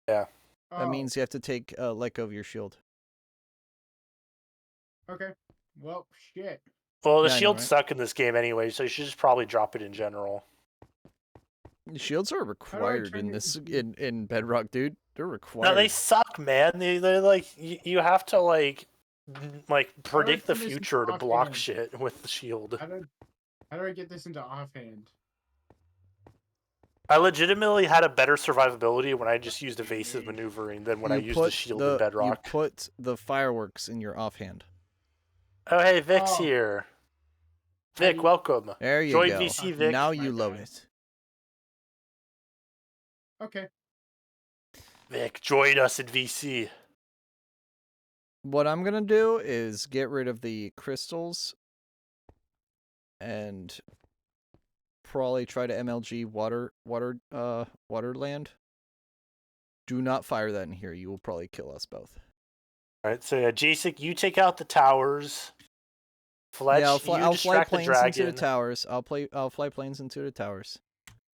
Yeah.
Oh,
That means you have to take let go of your shield.
okay. Well, shit.
Well, the
Yeah, I know,
shields
right?
suck in this game anyway, so you should just probably drop it in general.
Shields are required
turn
in
it
this
into-
in Bedrock, dude. They're required.
No, they suck, man. They're like you have to like predict the
turn this into
future to block
offhand?
shit with the shield.
How do I get this into offhand?
I legitimately had a better survivability when I just used evasive maneuvering than when I used the shield in Bedrock.
You put the fireworks in your offhand.
Oh, hey, Vic's
Oh.
here. Vic, welcome.
There you
Join
go.
VC, Vic.
Now
My
you load
bad.
it.
Okay.
Vic, join us in VC.
What I'm gonna do is get rid of the crystals and probably try to MLG Waterland. Do not fire that in here. You will probably kill us both.
All right, so yeah, Jason, you take out the towers. Fletch,
yeah,
you
I'll fly
distract the
planes
dragon.
into the towers. I'll fly planes into the towers.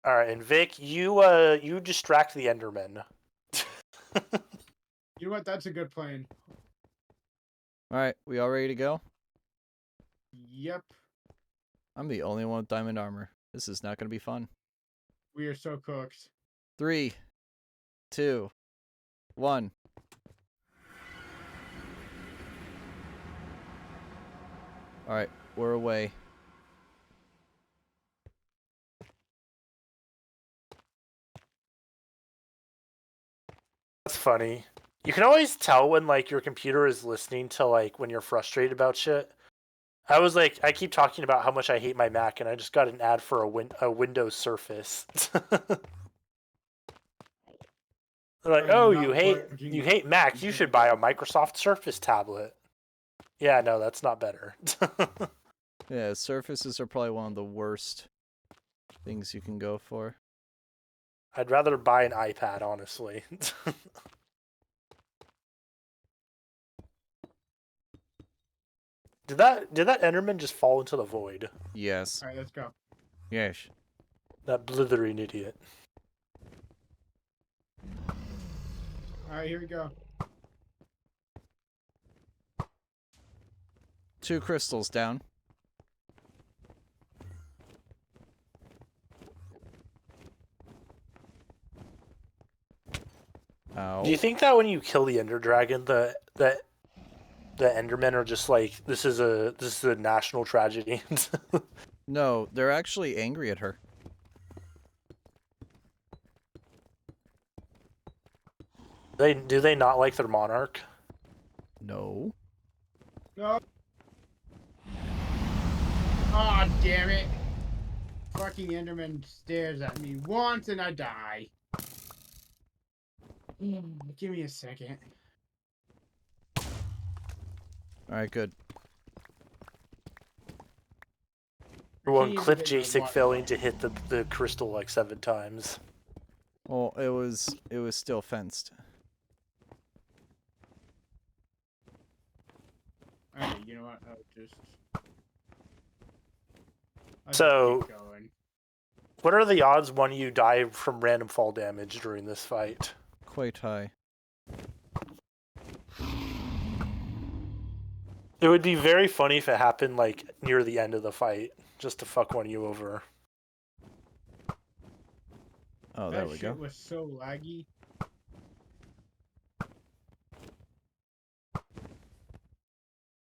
All right, and Vic, you distract the Enderman.
You know what? That's a good plan.
All right, we all ready to go?
Yep.
I'm the only one with diamond armor. This is not gonna be fun.
We are so cooked.
3, 2, 1. All right, we're away.
That's funny. You can always tell when like your computer is listening to like when you're frustrated about shit. I was like, I keep talking about how much I hate my Mac, and I just got an ad for a Windows Surface. They're like, oh, you hate Macs, you should buy a Microsoft Surface tablet. Yeah, no, that's not better.
Yeah, Surfaces are probably one of the worst things you can go for.
I'd rather buy an iPad, honestly. Did that Enderman just fall into the void?
Yes.
Alright, let's go.
Yes.
That blithering idiot.
Alright, here we go.
2 crystals down. Ow.
Do you think that when you kill the Ender Dragon, the Endermen are just like, this is a national tragedy?
No, they're actually angry at her.
Do they not like their monarch?
No.
No. Aw, damn it. Fucking Enderman stares at me once and I die. Give me a second.
Alright, good.
Everyone,
Can't
clip
even hit my
JSIC
water
failing to
bottle.
hit the crystal like 7 times.
Well, it was still fenced.
Alright, you know what? I'll
So-
just keep going.
What are the odds one of you die from random fall damage during this fight?
Quite high.
It would be very funny if it happened like near the end of the fight, just to fuck one of you over.
Oh, there we
That
go.
shit was so laggy.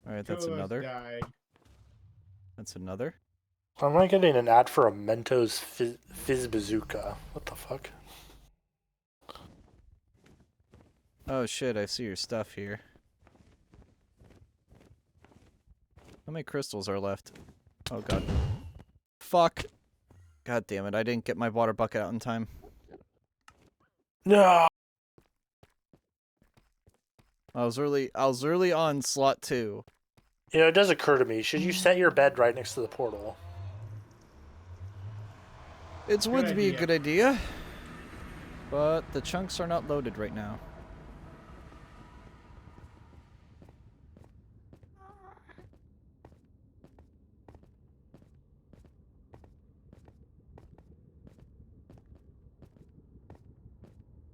Alright, that's
Two of us
another.
died.
That's another.
Am I getting an ad for a Mentos Fizz Bazooka? What the fuck?
Oh shit, I see your stuff here. How many crystals are left? Oh god. Fuck. God damn it, I didn't get my water bucket out in time.
No.
I was early on slot 2.
You know, it does occur to me, should you set your bed right next to the portal?
It would
Good
be a
idea.
good idea. But the chunks are not loaded right now.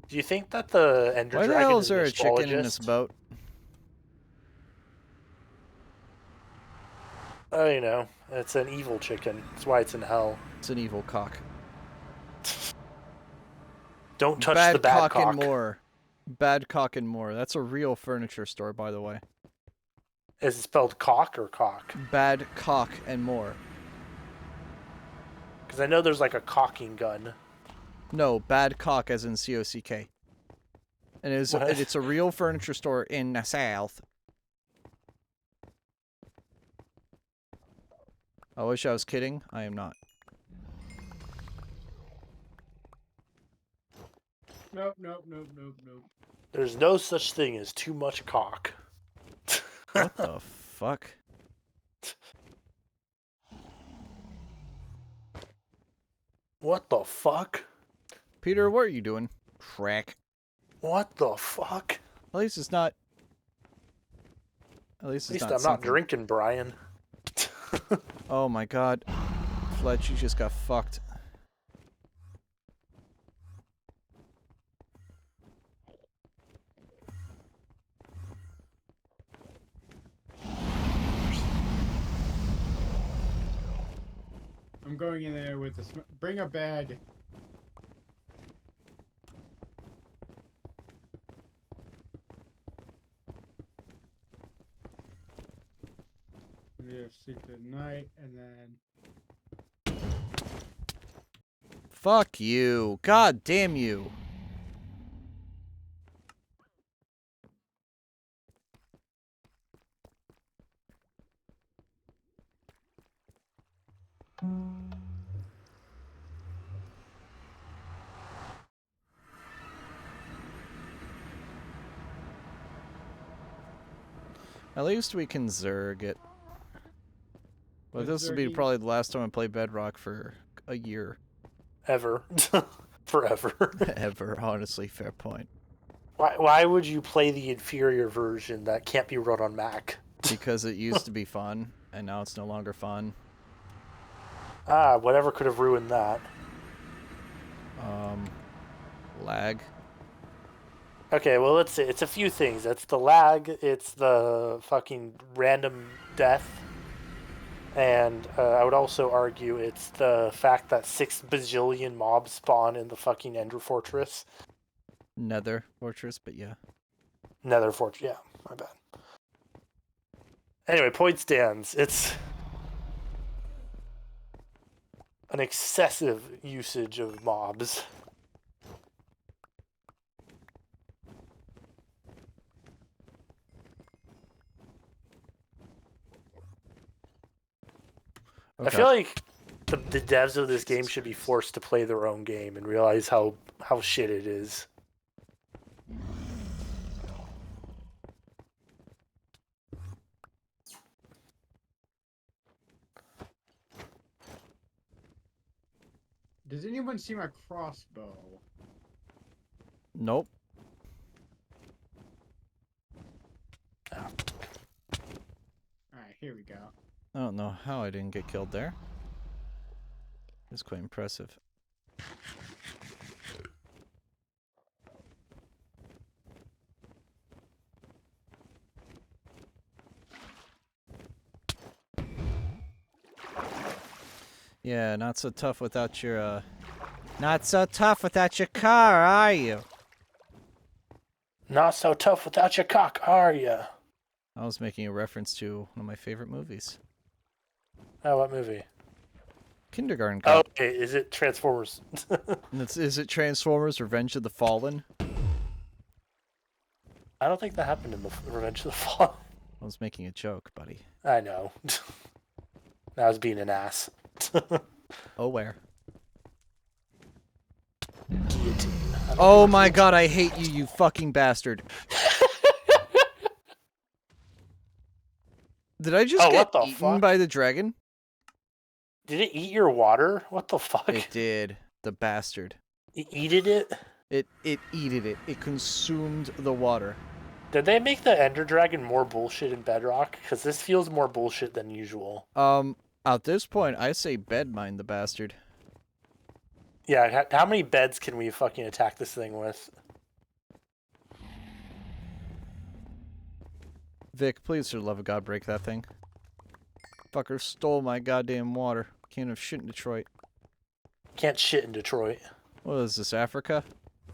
Do you think that the Ender
Why the
Dragon
hell
is
is there a chicken in this
astrologist?
boat?
Oh, you know, it's an evil chicken. That's why it's in hell.
It's an evil cock.
Don't touch the bad cock.
and more. Bad cock and more. That's a real furniture store, by the way.
Is it spelled cock or cock?
Bad cock and more.
Because I know there's like a cocking gun.
No, bad cock as in C-O-C-K. And
What?
it's a real furniture store in the south. I wish I was kidding. I am not.
Nope.
There's no such thing as too much cock.
What the fuck?
What the fuck?
Peter, what are you doing? Crack.
What the fuck?
At least it's not. At least
At
it's
least
not
I'm
something.
not drinking, Brian.
Oh my god. Fletch, you just got fucked.
I'm going in there with the bring a bed. Yeah, sleep at night and then
Fuck you. God damn you. At least we can Zerg it. But this will be
Zerging-
probably the last time I play Bedrock for a year.
Ever. Forever.
Ever, honestly, fair point.
Why would you play the inferior version that can't be run on Mac?
Because it used to be fun, and now it's no longer fun.
Ah, whatever could have ruined that.
Lag.
Okay, well, let's see. It's a few things. It's the lag, it's the fucking random death, and I would also argue it's the fact that 6 bajillion mobs spawn in the fucking Ender Fortress.
Nether Fortress, but yeah.
Nether Fortress, yeah, my bad. Anyway, point stands. It's an excessive usage of mobs.
Okay.
I feel like the devs of this game should be forced to play their own game and realize how shit it is.
Does anyone see my crossbow?
Nope.
Alright, here we go.
I don't know how I didn't get killed there. It's quite impressive. Yeah, not so tough without your, Not so tough without your car, are you?
Not so tough without your cock, are ya?
I was making a reference to one of my favorite movies.
Oh, what movie?
Kindergarten
Oh,
Cop.
okay. Is it Transformers?
Is it Transformers Revenge of the Fallen?
I don't think that happened in the Revenge of the Fallen.
I was making a joke, buddy.
I know. I was being an ass.
Oh, where?
Guillotine.
Oh my god, I hate you, you fucking bastard. Did I just
Oh,
get
what the
eaten
fuck?
by the dragon?
Did it eat your water? What the fuck?
It did. The bastard.
It eated it?
It eated it. It consumed the water.
Did they make the Ender Dragon more bullshit in Bedrock? Because this feels more bullshit than usual.
At this point, I say bed mine the bastard.
Yeah, how many beds can we fucking attack this thing with?
Vic, please, for the love of God, break that thing. Fucker stole my goddamn water. Can't have shit in Detroit.
Can't shit in Detroit.
What is this, Africa?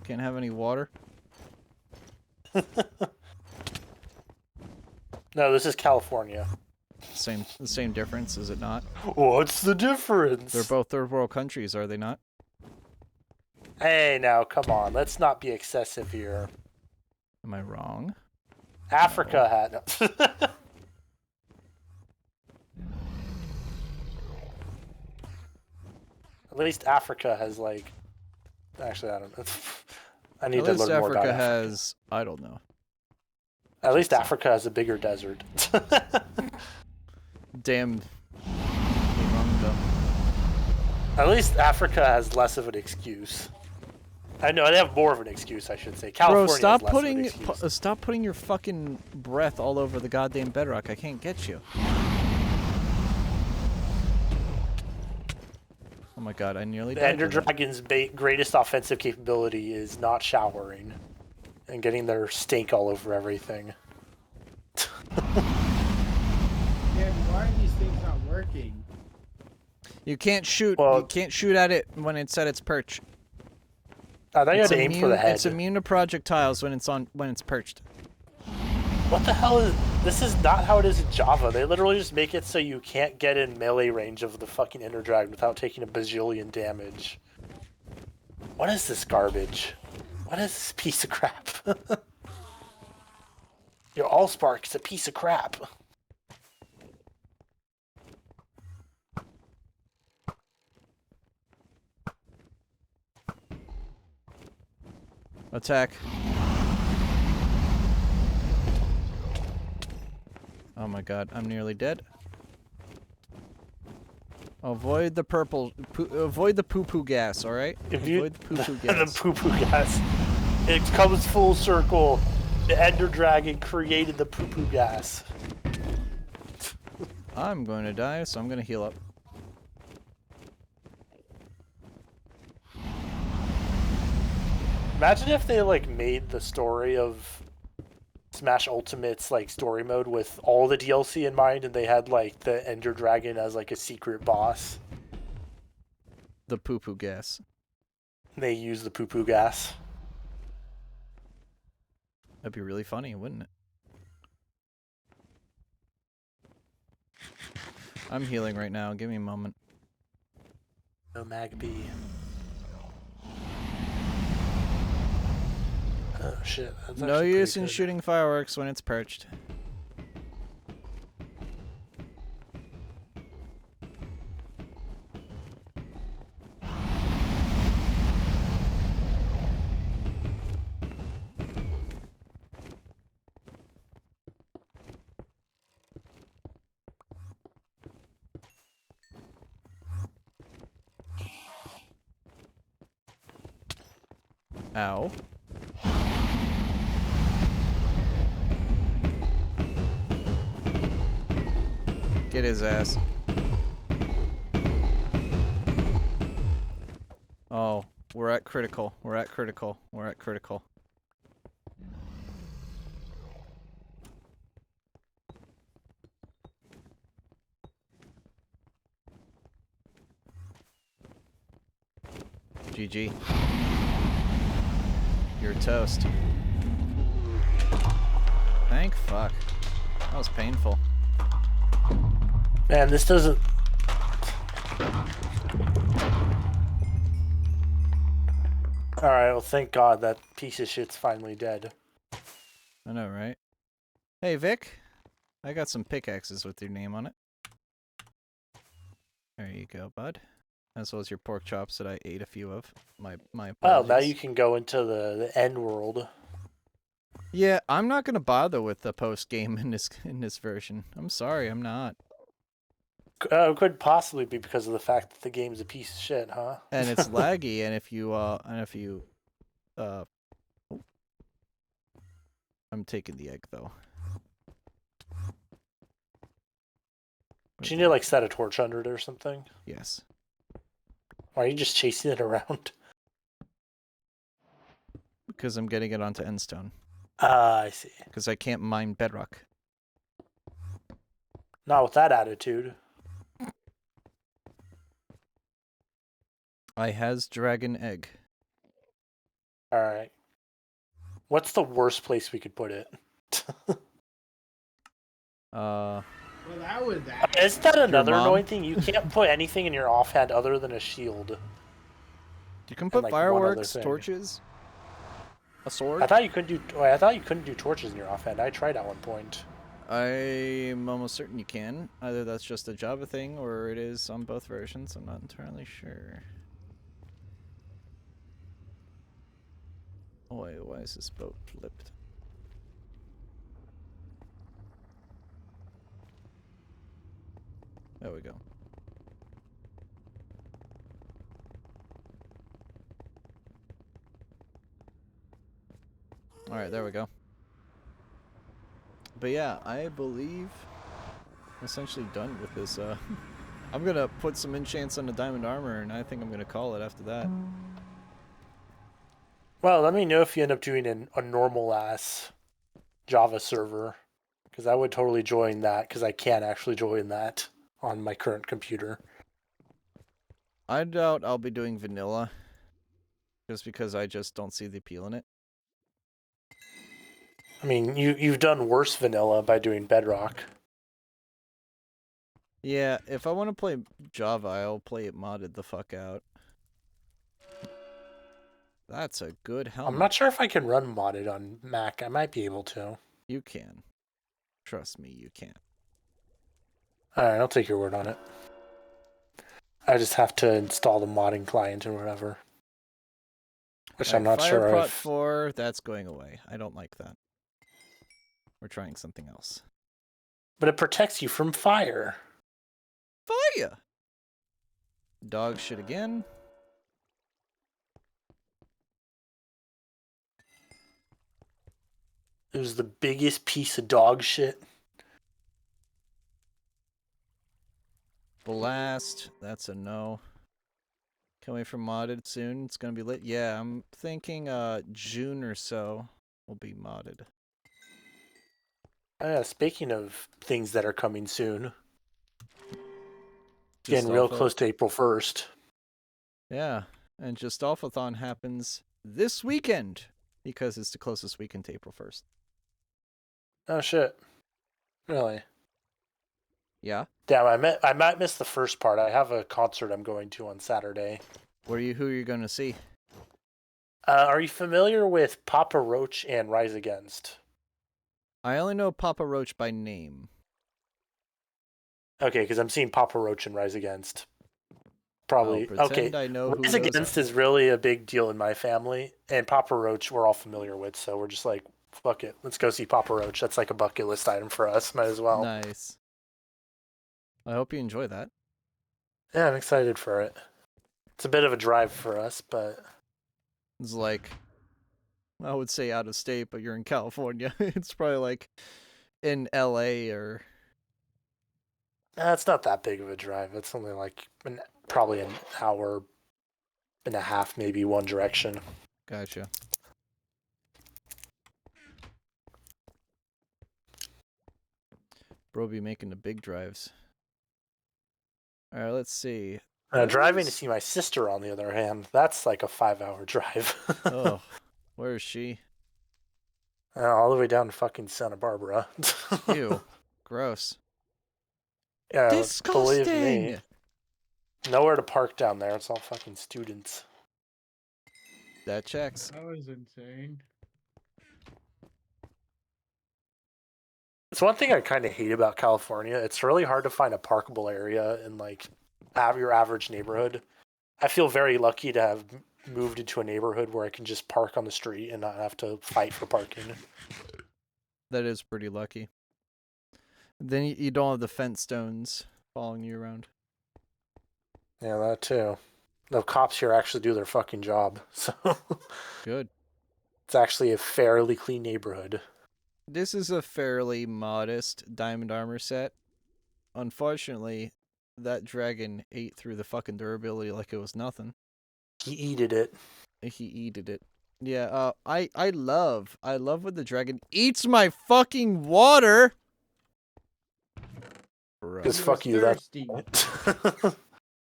Can't have any water?
No, this is California.
The same difference, is it not?
What's the difference?
They're both third world countries, are they not?
Hey, now, come on. Let's not be excessive here.
Am I wrong?
Africa had... At least Africa has, like... Actually, I don't know. I need
At
to
least
learn more about
Africa
Africa.
has... I don't know.
At least Africa has a bigger desert.
Damn. Wrong,
At least Africa has less of an excuse. I know, they have more of an excuse, I should say. California
Bro, stop
has less
putting
of an excuse.
stop putting your fucking breath all over the goddamn bedrock. I can't get you. Oh my god, I nearly
The
died.
Ender
to that.
Dragon's greatest offensive capability is not showering and getting their stink all over everything.
Yeah, why are these things not working?
You can't shoot.
Well-
You can't shoot at it when it's at its perch.
I thought you had
It's
to aim for the head.
It's immune to projectiles when it's perched.
What the hell is... This is not how it is in Java. They literally just make it so you can't get in melee range of the fucking Ender Dragon without taking a bajillion damage. What is this garbage? What is this piece of crap? Your Allspark is a piece of crap.
Attack. Oh my god, I'm nearly dead. Avoid the avoid the poo-poo gas, alright? Avoid the poo-poo gas.
The poo-poo gas. It comes full circle. The Ender Dragon created the poo-poo gas.
I'm going to die, so I'm going to heal up.
Imagine if they like made the story of Smash Ultimate's like story mode with all the DLC in mind, and they had like the Ender Dragon as like a secret boss.
The poo-poo gas.
They use the poo-poo gas.
That'd be really funny, wouldn't it? I'm healing right now. Give me a moment.
No Mag B. Oh shit. That's
No
actually
use
pretty
in
good.
shooting fireworks when it's perched. Ow. Get his ass. Oh, we're at critical. We're at critical. We're at critical. GG. You're toast. Thank fuck. That was painful.
Man, this doesn't. Alright, well, thank God that piece of shit's finally dead.
I know, right? Hey, Vic. I got some pickaxes with your name on it. There you go, bud. As well as your pork chops that I ate a few of. My
Well,
apologies.
now you can go into the end world.
Yeah, I'm not gonna bother with the post game in this version. I'm sorry, I'm not.
Could possibly be because of the fact that the game's a piece of shit, huh?
And it's laggy. And if you I'm taking the egg though.
Do you need to like set a torch under it or something?
Yes.
Why are you just chasing it around?
Because I'm getting it onto Endstone.
Ah, I see.
Because I can't mine Bedrock.
Not with that attitude.
I has dragon egg.
Alright. What's the worst place we could put it?
Well, that was that.
Isn't that another
mom?
annoying thing? You can't put anything in your offhand other than a shield.
You can put
like, one other
fireworks,
thing.
torches, a sword.
I thought you couldn't do torches in your offhand. I tried at one point.
I'm almost certain you can. Either that's just a Java thing or it is on both versions. I'm not entirely sure. Oh wait, why is this boat flipped? There we go. Alright, there we go. But yeah, I believe I'm essentially done with this. I'm gonna put some enchants on the diamond armor, and I think I'm gonna call it after that.
Well, let me know if you end up doing a normal ass Java server, because I would totally join that, because I can't actually join that on my current computer.
I doubt I'll be doing vanilla, just because I just don't see the appeal in it.
I mean, you've done worse vanilla by doing Bedrock.
Yeah, if I want to play Java, I'll play it modded the fuck out. That's a good helmet.
I'm not sure if I can run modded on Mac. I might be able to.
You can. Trust me, you can.
Alright, I'll take your word on it. I just have to install the modding client or whatever. which
All
I'm
right,
not sure
Firepot
if.
4, that's going away. I don't like that. We're trying something else.
But it protects you from fire.
Fire! Dog shit again.
It was the biggest piece of dog shit.
Blast, that's a no. Can we from modded soon? It's gonna be lit. Yeah, I'm thinking June or so will be modded.
Speaking of things that are coming soon,
Just
getting real
Alpha.
close to April 1st.
Yeah, and Just Alphathon happens this weekend because it's the closest weekend to April 1st.
Oh shit! Really?
Yeah.
Damn, I might miss the first part. I have a concert I'm going to on Saturday.
Who are you gonna see?
Are you familiar with Papa Roach and Rise Against?
I only know Papa Roach by name.
Okay, because I'm seeing Papa Roach and Rise Against. Probably.
I'll pretend
Okay.
I know who
Rise
those
Against
are.
is really a big deal in my family, and Papa Roach we're all familiar with, so we're just like, fuck it, let's go see Papa Roach. That's like a bucket list item for us. Might as well.
Nice. I hope you enjoy that.
Yeah, I'm excited for it. It's a bit of a drive for us, but
It's like, I would say out of state, but you're in California. It's probably like in LA or...
it's not that big of a drive. It's only like probably an hour and a half, maybe one direction.
Gotcha. Bro be making the big drives. Alright, let's see.
Driving to see my sister, on the other hand, that's like a 5-hour drive.
Oh, where is she?
All the way down to fucking Santa Barbara.
Ew. Gross.
Yeah,
Disgusting!
believe me. Nowhere to park down there. It's all fucking students.
That checks.
That was insane.
It's one thing I kind of hate about California. It's really hard to find a parkable area in like your average neighborhood. I feel very lucky to have moved into a neighborhood where I can just park on the street and not have to fight for parking.
That is pretty lucky. Then you don't have the fence stones following you around.
Yeah, that too. The cops here actually do their fucking job, so
Good.
it's actually a fairly clean neighborhood.
This is a fairly modest diamond armor set. Unfortunately, that dragon ate through the fucking durability like it was nothing.
He eated it.
He eated it. Yeah, I love when the dragon eats my fucking water.
Because
Gross.
fuck you, that's
thirsty.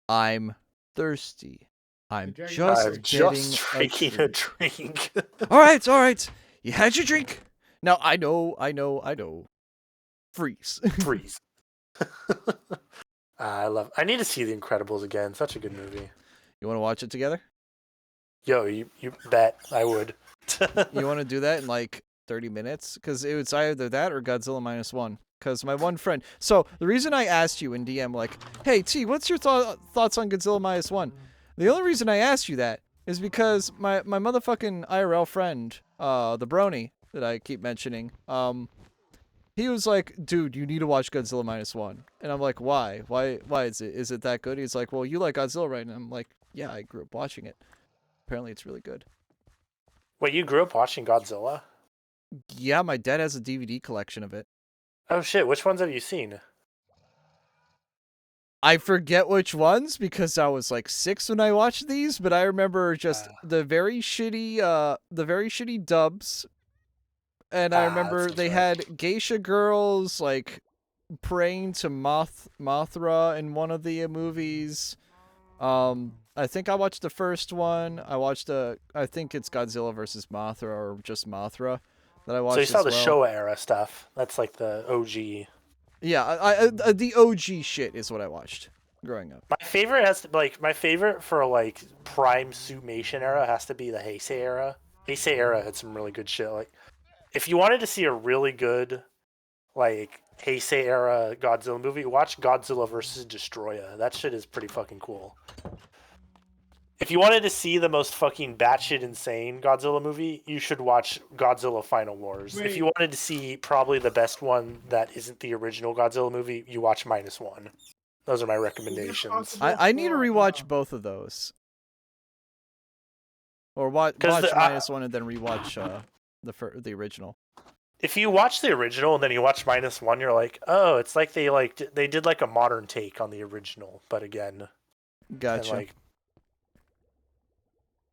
I'm thirsty. I'm
dragon
just
I'm
getting
just
a
drinking a
drink.
drink.
All right. You had your drink. Now I know. Freeze.
Freeze. I need to see The Incredibles again. Such a good movie.
You want to watch it together?
Yo, you bet I would.
You want to do that in like 30 minutes? Because it's either that or Godzilla -1. Because my one friend... So, the reason I asked you in DM, like, hey, T, what's your thoughts on Godzilla -1? The only reason I asked you that is because my motherfucking IRL friend, the Brony, that I keep mentioning, he was like, dude, you need to watch Godzilla -1. And I'm like, why? Why is it that good? He's like, well, you like Godzilla, right? And I'm like, yeah, I grew up watching it. Apparently it's really good.
Wait, you grew up watching Godzilla?
Yeah, my dad has a DVD collection of it.
Oh shit, which ones have you seen?
I forget which ones because I was like 6 when I watched these, but I remember just the very shitty dubs. And I remember they had geisha girls like praying to Mothra in one of the movies. I think I watched the first one. I watched I think it's Godzilla versus Mothra or just Mothra that I watched.
So you saw
as
the
well.
Showa era stuff. That's like the OG.
Yeah, the OG shit is what I watched growing up.
My favorite for like prime Suitmation era has to be the Heisei era. Heisei era had some really good shit. Like, if you wanted to see a really good like Heisei era Godzilla movie, watch Godzilla versus Destroya. That shit is pretty fucking cool. If you wanted to see the most fucking batshit insane Godzilla movie, you should watch Godzilla Final Wars. If you wanted to see probably the best one that isn't the original Godzilla movie, you watch -1. Those are my recommendations.
I need to rewatch both of those. Or watch -1 and then rewatch the original.
If you watch the original and then you watch -1, you're like, oh, it's like they did like a modern take on the original, but again,
gotcha.
And, like,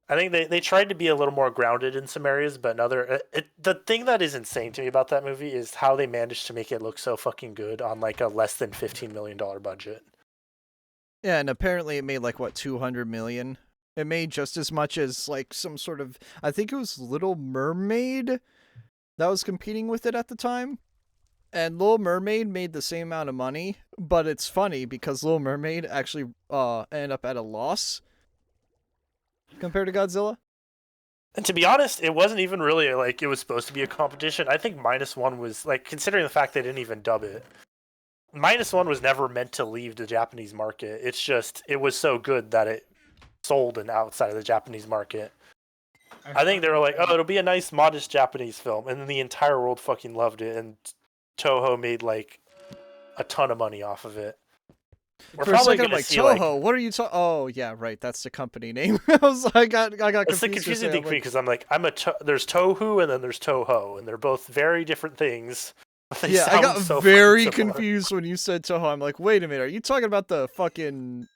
I think they tried to be a little more grounded in some areas, but the thing that is insane to me about that movie is how they managed to make it look so fucking good on like a less than $15 million budget.
Yeah, and apparently it made like what, 200 million. It made just as much as like some sort of, I think it was Little Mermaid that was competing with it at the time. And Little Mermaid made the same amount of money, but it's funny because Little Mermaid actually ended up at a loss compared to Godzilla.
And to be honest, it wasn't even really like it was supposed to be a competition. I think -1 was like, considering the fact they didn't even dub it, -1 was never meant to leave the Japanese market. It's just it was so good that it sold and outside of the Japanese market. I think they were like, oh, it'll be a nice, modest Japanese film, and then the entire world fucking loved it, and Toho made like a ton of money off of it.
We're For probably a second, I'm like, Toho, what are you talking? Oh, yeah, right, that's the company name. I got confused.
It's the confusing thing for me because I'm like, there's Tohu and then there's Toho, and they're both very different things.
Yeah, I got so very confused when you said Toho. I'm like, wait a minute, are you talking about the fucking?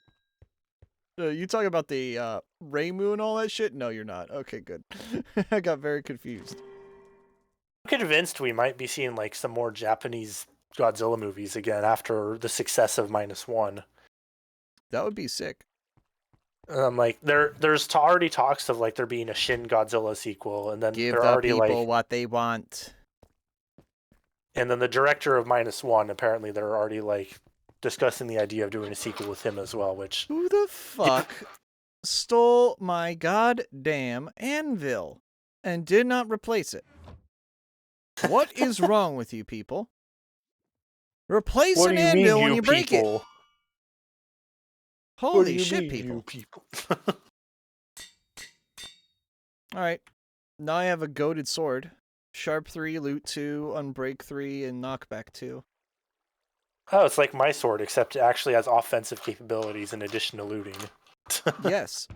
You talking about the Reimu and all that shit? No, you're not. Okay, good. I got very confused.
I'm convinced we might be seeing like some more Japanese Godzilla movies again after the success of -1.
That would be sick.
Like there's already talks of like there being a Shin Godzilla sequel, and then they're already
people
like
what they want.
And then the director of -1, apparently they're already like discussing the idea of doing a sequel with him as well. Which
who the fuck stole my goddamn anvil and did not replace it? What is wrong with you people? Replace an anvil when you break it. Holy shit, people. Alright. Now I have a goated sword. Sharp 3, loot 2, unbreak 3, and knockback 2.
Oh, it's like my sword, except it actually has offensive capabilities in addition to looting.
Yes.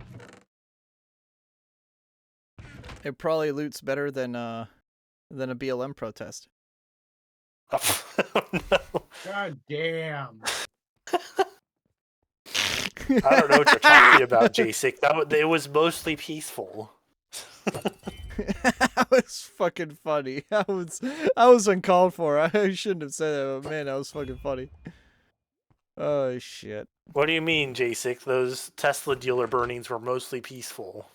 It probably loots better than a BLM protest.
Oh, no.
God damn.
I don't know what you're talking about, J6. It was mostly peaceful.
That was fucking funny. I was uncalled for. I shouldn't have said that, but man, that was fucking funny. Oh shit.
What do you mean, J6? Those Tesla dealer burnings were mostly peaceful.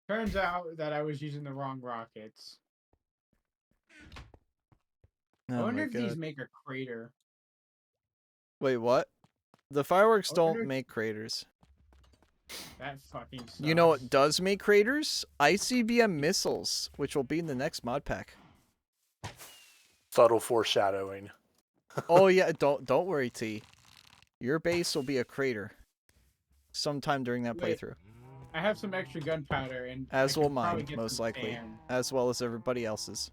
Turns out that I was using the wrong rockets. I wonder if these make a crater.
Wait, what? The fireworks don't make craters.
That fucking sucks.
You know what does make craters? ICBM missiles, which will be in the next mod pack.
Subtle foreshadowing.
Oh yeah, don't worry, T. Your base will be a crater. Sometime during that playthrough.
I have some extra gunpowder, and
as will mine, most likely, as well as everybody else's.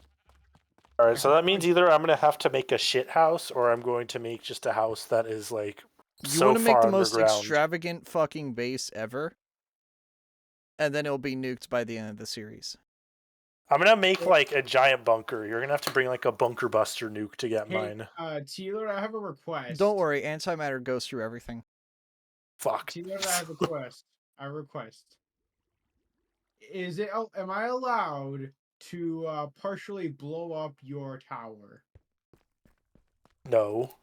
All right, so that means either I'm gonna have to make a shit house, or I'm going to make just a house that is like
you want to make the most extravagant fucking base ever, and then it'll be nuked by the end of the series.
I'm gonna make like a giant bunker. You're gonna have to bring like a bunker buster nuke to get mine.
Taylor, I have a request.
Don't worry, antimatter goes through everything.
Fuck.
Taylor, I have a request. Am I allowed to partially blow up your tower?
No.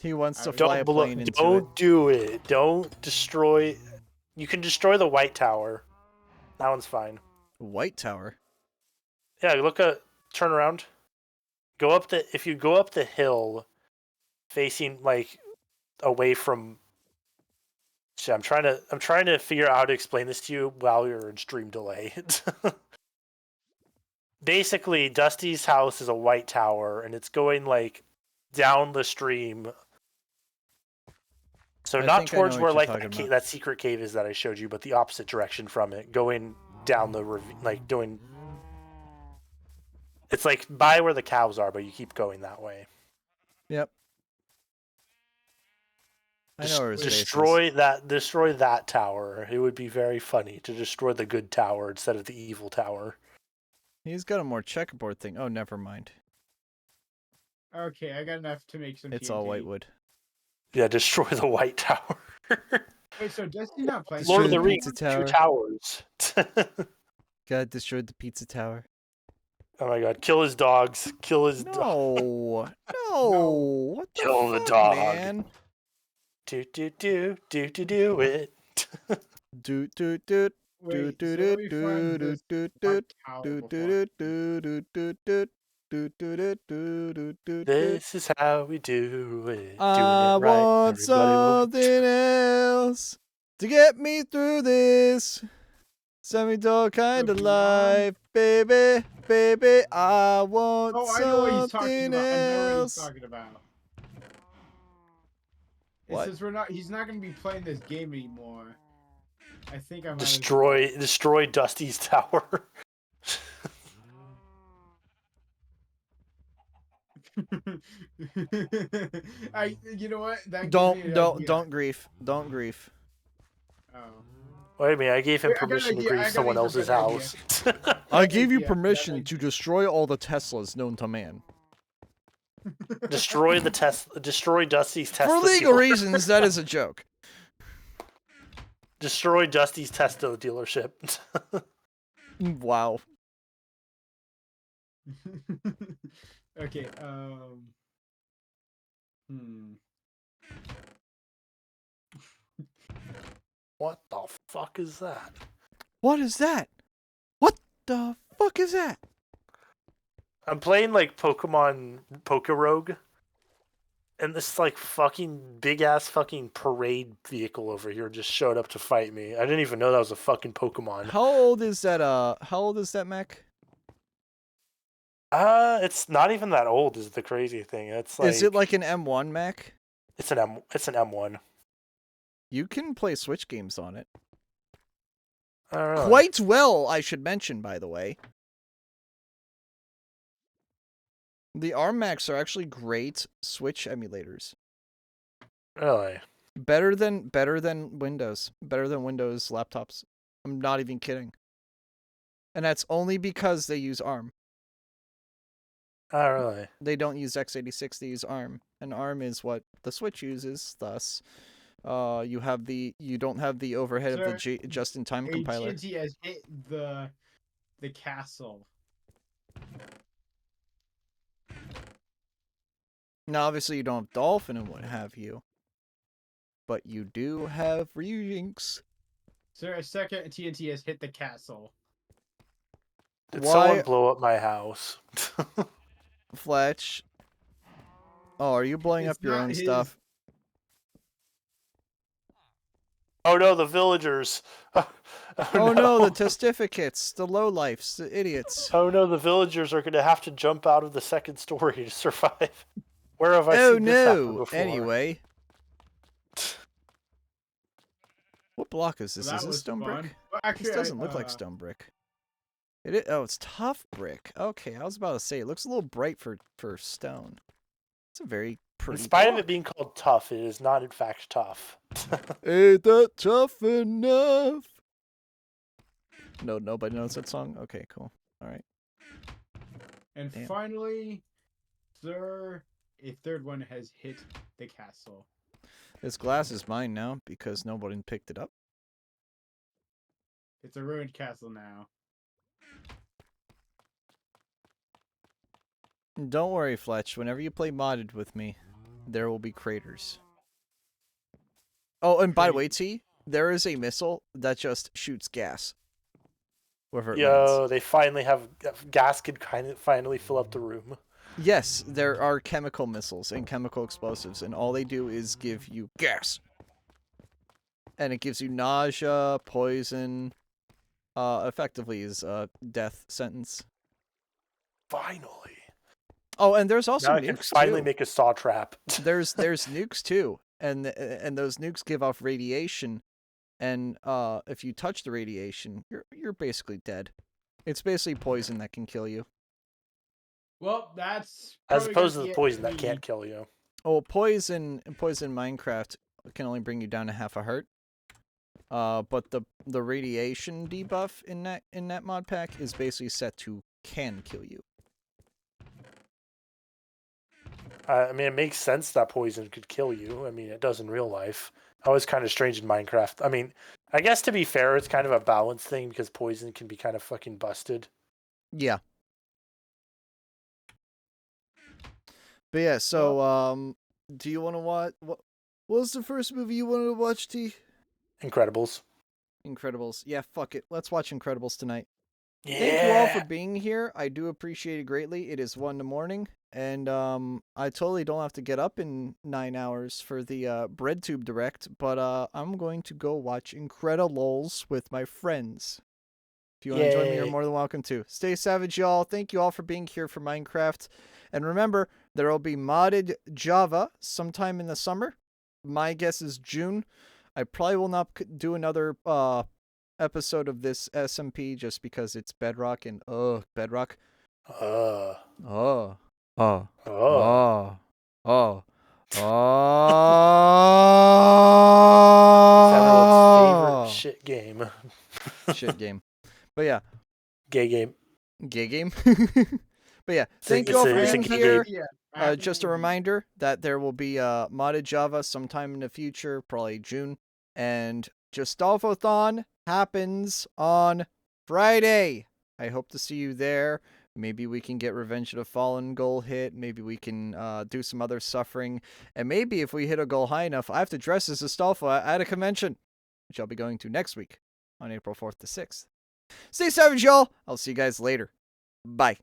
He wants to fly a plane into it.
Don't do it. Don't destroy. You can destroy the White Tower. That one's fine.
White Tower?
Yeah, turn around. If you go up the hill, facing like away from. See, I'm trying to figure out how to explain this to you while you're in stream delay. Basically, Dusty's house is a white tower, and it's going like down the stream. So
I
not
think I know
towards
what
where
you're
like
talking
that,
about.
that secret cave is that I showed you, but the opposite direction from it, going down the like doing. It's like by where the cows are, but you keep going that way.
Yep. I know where his base is.
Destroy that tower. It would be very funny to destroy the good tower instead of the evil tower.
He's got a more checkerboard thing. Oh, never mind.
Okay, I got enough to make some
It's
TNT.
all whitewood.
Yeah, destroy the white tower.
Wait, so Dusty not playing?
Destroy
Lord of
the
the Rings,
pizza
2
tower.
towers.
God destroyed the pizza tower.
Oh my god, kill his dogs. Kill his dog.
No. No. What the
Kill the
fuck,
dog.
man?
Do it.
Do do do.
Wait, so let me find this white tower before.
This is how we do it.
I
Doing it right.
want
Everybody will be...
something else to get me through this semi-dull kind of life, baby, baby. I want
Oh, I know what he's talking
something
about. I know what he's
else.
talking about.
What?
It says he's not going to be playing this game anymore. I think I might
destroy Dusty's tower.
You know what? That
Don't grief. Don't grief.
Oh.
Wait a minute, I gave him
Wait, I got an
permission to
idea,
grieve
I got
someone
an
else's
idea.
house.
I gave you
idea,
permission
that
to destroy all the Teslas known to man.
Destroy Dusty's Tesla.
For legal
dealer.
reasons, that is a joke.
Destroy Dusty's Tesla dealership.
Wow.
Okay,
What the fuck is that?
What is that? What the fuck is that?
I'm playing like Pokemon Pokerogue, and this like fucking big ass fucking parade vehicle over here just showed up to fight me. I didn't even know that was a fucking Pokemon.
How old is that mech?
It's not even that old is the crazy thing. It's like
Is it like an M1 mech?
it's an M1.
You can play Switch games on it.
Oh, really?
Quite well, I should mention, by the way. The ARM mechs are actually great Switch emulators.
Really?
Better than Windows. Better than Windows laptops. I'm not even kidding. And that's only because they use ARM.
Oh, really?
They don't use x86, they use ARM. And ARM is what the Switch uses, thus you don't have the overhead of the just-in-time compiler.
AT&T has hit the castle.
Now, obviously, you don't have Dolphin and what have you. But you do have Ryujinx.
Sir, a second TNT has hit the castle.
Did someone blow up my house?
Fletch. Oh, are you blowing up your own stuff?
Oh no, the villagers!
Oh no, the testificates, the lowlifes, the idiots.
Oh no, the villagers are going to have to jump out of the second story to survive. Where have I seen this happen before?
Anyway. What block is this?
Well,
is this stone
fun.
brick?
Well, actually,
This doesn't look like stone brick. It is, oh, it's tough brick. Okay, I was about to say, it looks a little bright for stone. It's a very pretty
In spite
block.
of it being called tough, it is not in fact tough.
Ain't that tough enough? No, nobody knows that song? Okay, cool. Alright.
And finally, sir, a third one has hit the castle.
This glass is mine now because nobody picked it up.
It's a ruined castle now.
Don't worry, Fletch. Whenever you play modded with me, there will be craters. Oh, and by the way, T, there is a missile that just shoots gas. Wherever it lands.
They finally have gas can finally fill up the room.
Yes, there are chemical missiles and chemical explosives, and all they do is give you gas. And it gives you nausea, poison, effectively is a death sentence.
Finally.
Oh, and there's also
now
nukes
I can finally
too.
make a saw trap.
There's nukes too, and those nukes give off radiation, and if you touch the radiation, you're basically dead. It's basically poison that can kill you.
Well, that's
As
probably
opposed to
gonna
the
be it
poison
for
that
me.
can't kill you.
Oh, poison in Minecraft can only bring you down to half a heart. But the radiation debuff in that mod pack is basically set to can kill you.
I mean, it makes sense that poison could kill you. I mean, it does in real life. Always kind of strange in Minecraft. I mean, I guess to be fair, it's kind of a balance thing because poison can be kind of fucking busted.
Yeah. But yeah, so do you want to watch what was the first movie you wanted to watch, T?
Incredibles.
Incredibles. Yeah, fuck it. Let's watch Incredibles tonight.
Yeah.
Thank you all for being here. I do appreciate it greatly. It is 1 in the morning, and I totally don't have to get up in 9 hours for the BreadTube Direct, but I'm going to go watch Incredibles with my friends. If you want to join me, you're more than welcome to. Stay savage, y'all. Thank you all for being here for Minecraft. And remember, there will be modded Java sometime in the summer. My guess is June. I probably will not do another episode of this SMP just because it's Bedrock and Bedrock.
Oh.
Oh.
It's everyone's favorite shit game.
Shit game. But yeah.
Gay game.
Gay game. But yeah, thank you all for being here. Just a reminder that there will be modded Java sometime in the future, probably June. And Justolfothon happens on Friday. I hope to see you there. Maybe we can get Revenge of the Fallen goal hit. Maybe we can do some other suffering. And maybe if we hit a goal high enough, I have to dress as Astolfo at a convention, which I'll be going to next week on April 4th to 6th. Stay savage, y'all. I'll see you guys later. Bye.